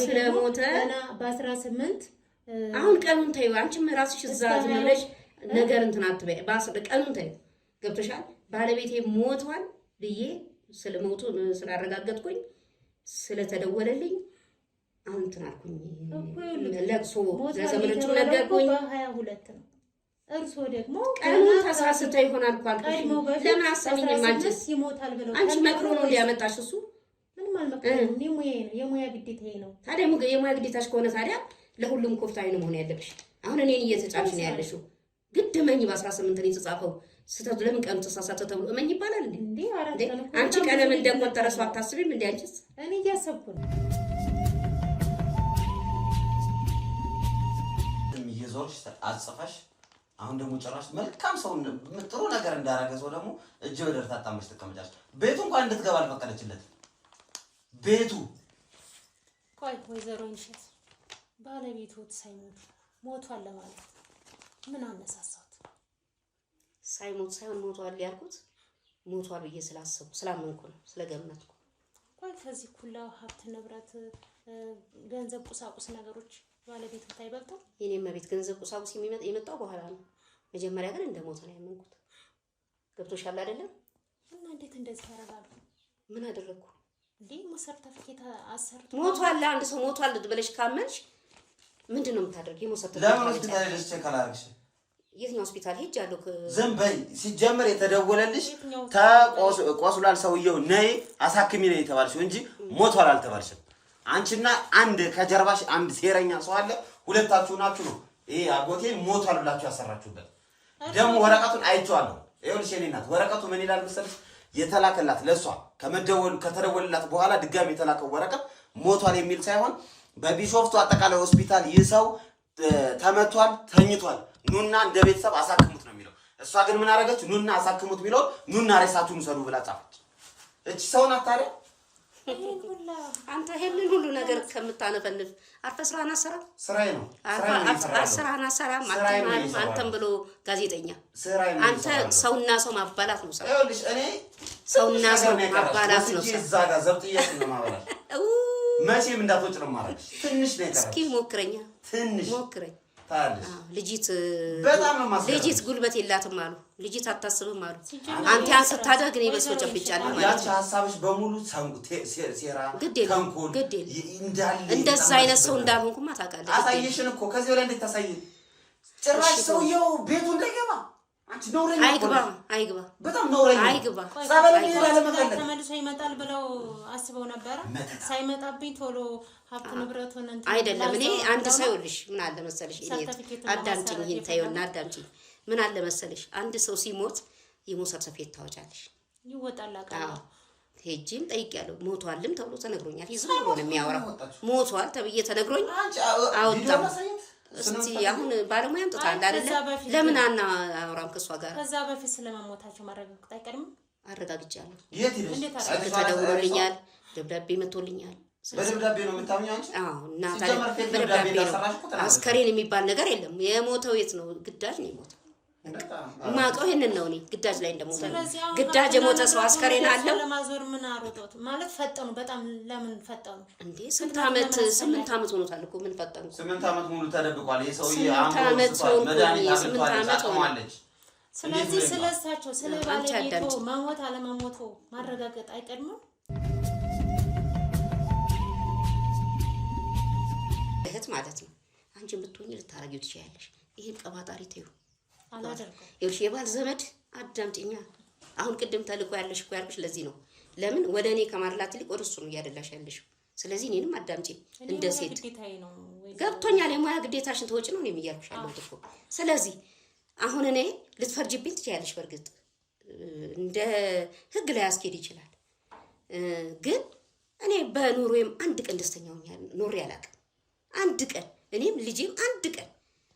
ስለሞተ ገና በ18 አሁን ቀኑን ተይው። አንቺም ራስሽ እዛ ዝም ብለሽ ነገር እንትን አትበይ። ቀኑን ተይው። ገብቶሻል? ባለቤቴ ሞቷል ብዬ ስለሞቱ ስላረጋገጥኩኝ ስለተደወለልኝ አሁን እንትን አልኩኝ። ለቅሶ ለዘመዶቹ ነገርኩኝ። 22 ነው። እርሶ ደግሞ ቀኑ ተሳስተው ይሆናል እኮ አልኩሽ። ለምን አሰሚኝም? አንቺስ ይሞታል ብለው አንቺ መክሮ ነው ሊያመጣሽ እሱ ምንም አልመከረም። የሙያ ግዴታዬ ነው። ታዲያ የሙያ ግዴታሽ ከሆነ ታዲያ ለሁሉም ኮፍታዊ ነው መሆን ያለብሽ። አሁን እኔን እየተጫንሽ ነው ያለሽው። ግድ እመኝ በ18 ነው የተጻፈው። ስተቱ ለምን ቀኑ ተሳሳተ ተብሎ እመኝ ይባላል እንዴ? አንቺ ቀለም እንደቆጠረ ሰው አታስቢም እንዴ? አንቺስ? እኔ እያሰብኩ ነው። እየዞርሽ አጽፈሽ አሁን ደግሞ ጭራሽ መልካም ሰው ጥሩ ነገር እንዳረገ ሰው ደግሞ እጅ ወደር ታጣመሽ ተቀመጫለሽ። ቤቱ እንኳን እንድትገባ አልፈቀደችለትም። ቤቱ ቆይ ወይዘሮ ይንሸት ባለቤቱ ሳይሞት ሞቷል ለማለት ምን አነሳሳት? ሳይሞት ሳይሆን ሞቷል ያልኩት ሞቷል ብዬ ስላሰብኩ ስላመንኩ ነው፣ ስለገመትኩ። ቆይ ከዚህ ሁላ ሀብት ንብረት ገንዘብ ቁሳቁስ ነገሮች ባለቤቱ ታይበልጣው? የኔማ ቤት ገንዘብ ቁሳቁስ የመጣው በኋላ ነው። መጀመሪያ ግን እንደሞተ ነው ያመንኩት። ገብቶሻል አይደለም? እና እንዴት እንደዚህ ያደርጋሉ? ምን አደረኩ እንዴ? ሰርተፍኬት አሰርቶ ሞቷል። አንድ ሰው ሞቷል ብለሽ ካመንሽ ምንድነው የምታደርጊው? ለምን ሆስፒታል ሄደሽ ቼክ አላደረግሽ? የትኛው ሆስፒታል ሄጃለሁ? ዝም በይ። ሲጀመር የተደወለልሽ ቆስሏል ሰውየው ነይ አሳክሚ ነው የተባልሽው እንጂ ሞቷል አልተባልሽም። አንቺና አንድ ከጀርባሽ አንድ ሴረኛ ሰው አለ። ሁለታችሁ ናችሁ ነው ይሄ አጎቴን ሞቷል ብላችሁ ያሰራችሁበት። ደግሞ ወረቀቱን አይቼዋለሁ። ይኸውልሽ የኔ እናት ወረቀቱ ምን ይላል መሰለሽ? የተላከላት ለሷ ከተደወለላት በኋላ ድጋሚ የተላከው ወረቀት ሞቷል የሚል ሳይሆን በቢሾፍቱ አጠቃላይ ሆስፒታል ይህ ሰው ተመቷል፣ ተኝቷል፣ ኑና እንደ ቤተሰብ አሳክሙት ነው የሚለው። እሷ ግን ምን አደረገች? ኑና አሳክሙት የሚለው ኑና ሬሳችሁን ውሰዱ ብላ ጻፈች። እቺ ሰው ናት ታዲያ። አንተ ይሄንን ሁሉ ነገር ከምታነፈንፍ አርፈህ ስራህን አሰራ። ስራዬ ነው ስራህን አሰራ። አንተም ብሎ ጋዜጠኛ አንተ ሰውና ሰው ማባላት ነው ስራ። ይኸውልሽ እኔ ሰውና ሰው ማባላት ነው ስራ። እዛ ጋር ዘብጥያሽ ነው ማባላት። መቼም እንዳትወጭ ነው ማረግ። ትንሽ ነው የቀረው። እስኪ ሞክረኛ፣ ትንሽ ሞክረኝ። ታዲያ ልጅት በጣም ነው ማስገረም። ልጅት ጉልበት የላትም አሉ። ልጅት አታስብም አሉ። አንተ ያን ስታደርግ እኔ በስቶ ጨብጫለሁ ማለት ነው። ያቺ ሐሳብሽ በሙሉ ሴራ ተንኮል እንዳለ እንደዛ አይነት ሰው እንዳልሆንኩማ ታውቃለህ። አሳየሽን እኮ ከዚህ በላይ እንዴት ታሳይ? ጭራሽ ሰውየው ቤቱ እንዳይገባ አንቺ ነውረኛ አይግባ በጣም ነውረኛ አይግባ። ጸበል ይላል መቀለድ ተመልሶ ይመጣል ብለው አስበው ነበረ። ሳይመጣብኝ ቶሎ ሀብት ንብረቱን እንትን አይደለም። እኔ አንድ ሰው ይልሽ ምን አለ መሰለሽ? እኔ አዳምጪኝ፣ ይሄን ታየውና አዳምጪኝ። ምን አለ መሰለሽ? አንድ ሰው ሲሞት የሞት ሰርተፊኬት ታወጫለሽ። ይወጣል አቃ ሄጂም ጠይቄያለሁ። ሞቷልም ተብሎ ተነግሮኛል። ይዝም ብሎ ነው የሚያወራው። ሞቷል ተብዬ ተነግሮኝ አወጣም። እስቲ አሁን ባለሙያ አምጥታል አይደለ? ለምን አናወራም ከሷ ጋር? ከዛ በፊት ስለመሞታቸው ማረጋገጥ አይቀርም። አረጋግጫለሁ። የት ይልሽ ተደውሎልኛል፣ ደብዳቤ መጥቶልኛል። በደብዳቤ ነው የምታምኚው አንቺ? አዎ። እና በደብዳቤ ነው። አስከሬን የሚባል ነገር የለም። የሞተው የት ነው? ግዳጅ ነው የሞተው። ማውቀው ይሄንን ነው። እኔ ግዳጅ ላይ እንደሞተ ግዳጅ የሞተ ሰው አስከሬን አለው። ለማዞር ምን አሮጦት ማለት ፈጠኑ። በጣም ለምን ፈጠኑ እንዴ? 8 ዓመት ሆኖታል እኮ። ምን ፈጠኑ? 8 ዓመት ሙሉ ተደብቋል። የሰውዬ ዓመት ሆኗል። ስለዚህ ስለሳቸው ስለ ባለቤቱ መሞት አለመሞቱ ማረጋገጥ አይቀድምም? እህት ማለት ነው። አንቺን ብትሆኚ ልታረጊው ትችያለሽ። ይሄን ቀባጣሪ ተይው። አላደርገው ይኸውልሽ የባል ዘመድ አዳምጪኛ። አሁን ቅድም ተልኮ ያለሽ እኮ ያልኩሽ ለዚህ ነው። ለምን ወደ እኔ ከማርላት ይልቅ ወደ እሱ ነው እያደላሽ ያለሽ። ስለዚህ እኔንም አዳምጪኝ እንደ ሴት። ገብቶኛል። የሙያ ግዴታሽን ተወጪ ነው እኔም እያልኩሽ ያለሁት እኮ። ስለዚህ አሁን እኔ ልትፈርጂብኝ ትችያለሽ። በእርግጥ እንደ ህግ ላይ ያስኬድ ይችላል። ግን እኔ በኑሮዬም አንድ ቀን ደስተኛ ሆኜ ኖሬ አላውቅም። አንድ ቀን እኔም ልጄም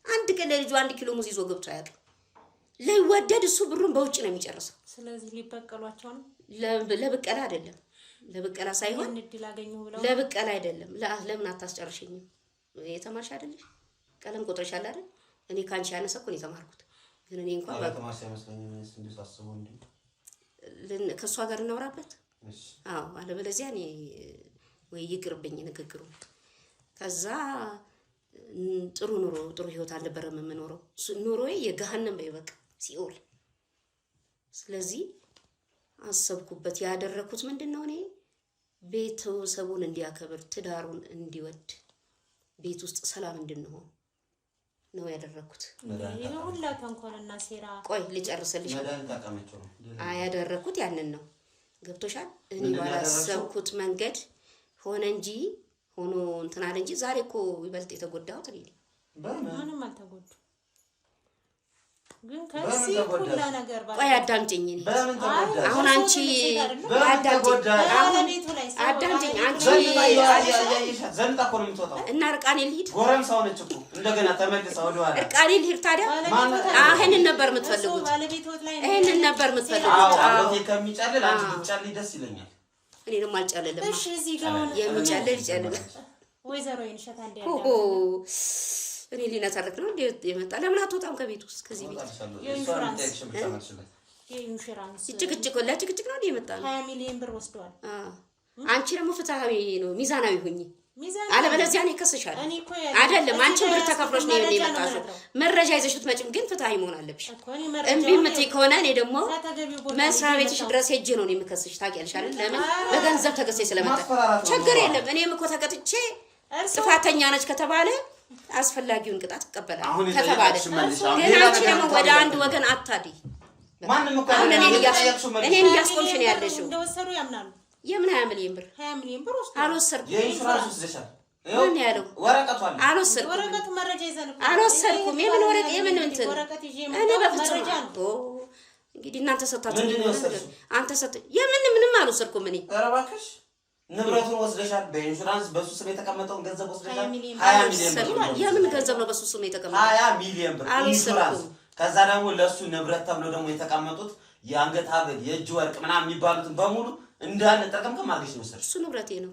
አንድ ቀን ለልጁ 1 ኪሎ ሙዝ ይዞ ገብቶ አያውቅም። ለይወደድ እሱ ብሩን በውጭ ነው የሚጨርሰው። ስለዚህ ሊበቀሏቸው ነው። ለብቀላ አይደለም፣ ለብቀላ ሳይሆን ለብቀላ አይደለም። ለምን አታስጨርሽኝም? የተማርሽ አይደለሽ? ቀለም ቆጥረሻል አይደል? እኔ ካንቺ ያነሰ እኮ ነው የተማርኩት። ግን እኔ እንኳን ከእሷ ጋር እናወራበት። አዎ፣ አለበለዚያ እኔ ወይ ይቅርብኝ ንግግሩ። ከዛ ጥሩ ኑሮ ጥሩ ህይወት አልነበረም የምኖረው። ኑሮዬ የገሃነም በይበቅ ሲኦል። ስለዚህ አሰብኩበት። ያደረኩት ምንድነው? እኔ ቤተሰቡን እንዲያከብር፣ ትዳሩን እንዲወድ፣ ቤት ውስጥ ሰላም እንድንሆን ነው ያደረኩት። ሁላ ተንኮልና ሴራ። ቆይ ልጨርስልሽ። ያደረኩት ያንን ነው። ገብቶሻል? እኔ ባላሰብኩት መንገድ ሆነ እንጂ ሆኖ እንትን አለ እንጂ ዛሬ እኮ ይበልጥ የተጎዳሁት እኔ ነኝ። ምንም አልተጎዱ። ግን ከዚህ ሁላ ነገር ባለ ቆይ አዳምጪኝ። አሁን አንቺ አዳምጪኝ። አንቺ ዘንጣ እኮ ነው የምትወጣው። እና እርቃኔ ልሂድ? ጎረም ሰው ነች እኮ እንደገና ተመልሳ ወደኋላ እርቃኔ ልሂድ? ታዲያ ይሄንን ነበር የምትፈልጉት? ይሄንን ነበር የምትፈልጉት? አዎ፣ ከሚጨልል አንቺ ብትጨልይ ደስ ይለኛል። እኔ ደግሞ አልጨልልም። እሺ፣ እዚህ ጋር የሚጨልል ይጨልል። ወይዘሮ ይንሸታ እንደ እኔ ሊነታረክ ነው እንዴ የመጣ? ለምን አትወጣም ከቤት ውስጥ? ከዚህ ቤት የኢንሹራንስ ጭቅጭቅ ነው እንዴ የመጣ? 20 ሚሊዮን ብር ወስደዋል። አንቺ ደግሞ ፍትሃዊ ነው ሚዛናዊ ሁኚ። አለበለዚያ እኔ እከስሻለሁ። አይደለም አንቺ ብር ተከፍሎሽ ነው የመጣሽው። መረጃ ይዘሽ ብትመጪም ግን ፍትሃዊ መሆን አለብሽ። እምቢ የምትይ ከሆነ እኔ ደግሞ መስሪያ ቤትሽ ድረስ ሄጄ ነው የምከስሽ። ታውቂያለሽ አይደል? ለምን በገንዘብ ተገዝተሽ ስለመጣ ችግር የለም። እኔም እኮ ተቀጥቼ ጥፋተኛ ነች ከተባለ አስፈላጊውን ቅጣት እቀበላለሁ ከተባለ። ግን አንቺ ደግሞ ወደ አንድ ወገን አታዲ። ማንንም እኮ እኔን እያስቆምሽ ነው ያለሽው። እንደወሰዱ ያምናሉ። የምን 20 ሚሊዮን ብር 20 ሚሊዮን ብር አልወሰድኩም። የኢንሹራንስ ወስደሻል? ምን ያለው ወረቀቱ አለ። አልወሰድኩም። ወረቀቱ መረጃ ይዘን አልወሰድኩም። የምን ወረቀት የምን እንትን ወረቀት ይዤ እኔ በፍጹም እንግዲህ እናንተ ሰጣችሁ ምንድን ነው የወሰድሽው? አንተ ሰጥ የምን ምንም አልወሰድኩም። እኔ ኧረ እባክሽ ንብረቱን ወስደሻል። በኢንሹራንስ በሱ ስም የተቀመጠውን ገንዘብ ወስደሻል። 20 ሚሊዮን ብር የምን ገንዘብ ነው በሱ ስም የተቀመጠው? 20 ሚሊዮን ብር ኢንሹራንስ። ከዛ ደግሞ ለሱ ንብረት ተብሎ ደግሞ የተቀመጡት የአንገት ሐብል፣ የእጅ ወርቅ ምናምን የሚባሉትን በሙሉ እንዳለ ጠርቀምቀም አድርገሽ ነው ወሰድሽ። እሱ ንብረቴ ነው።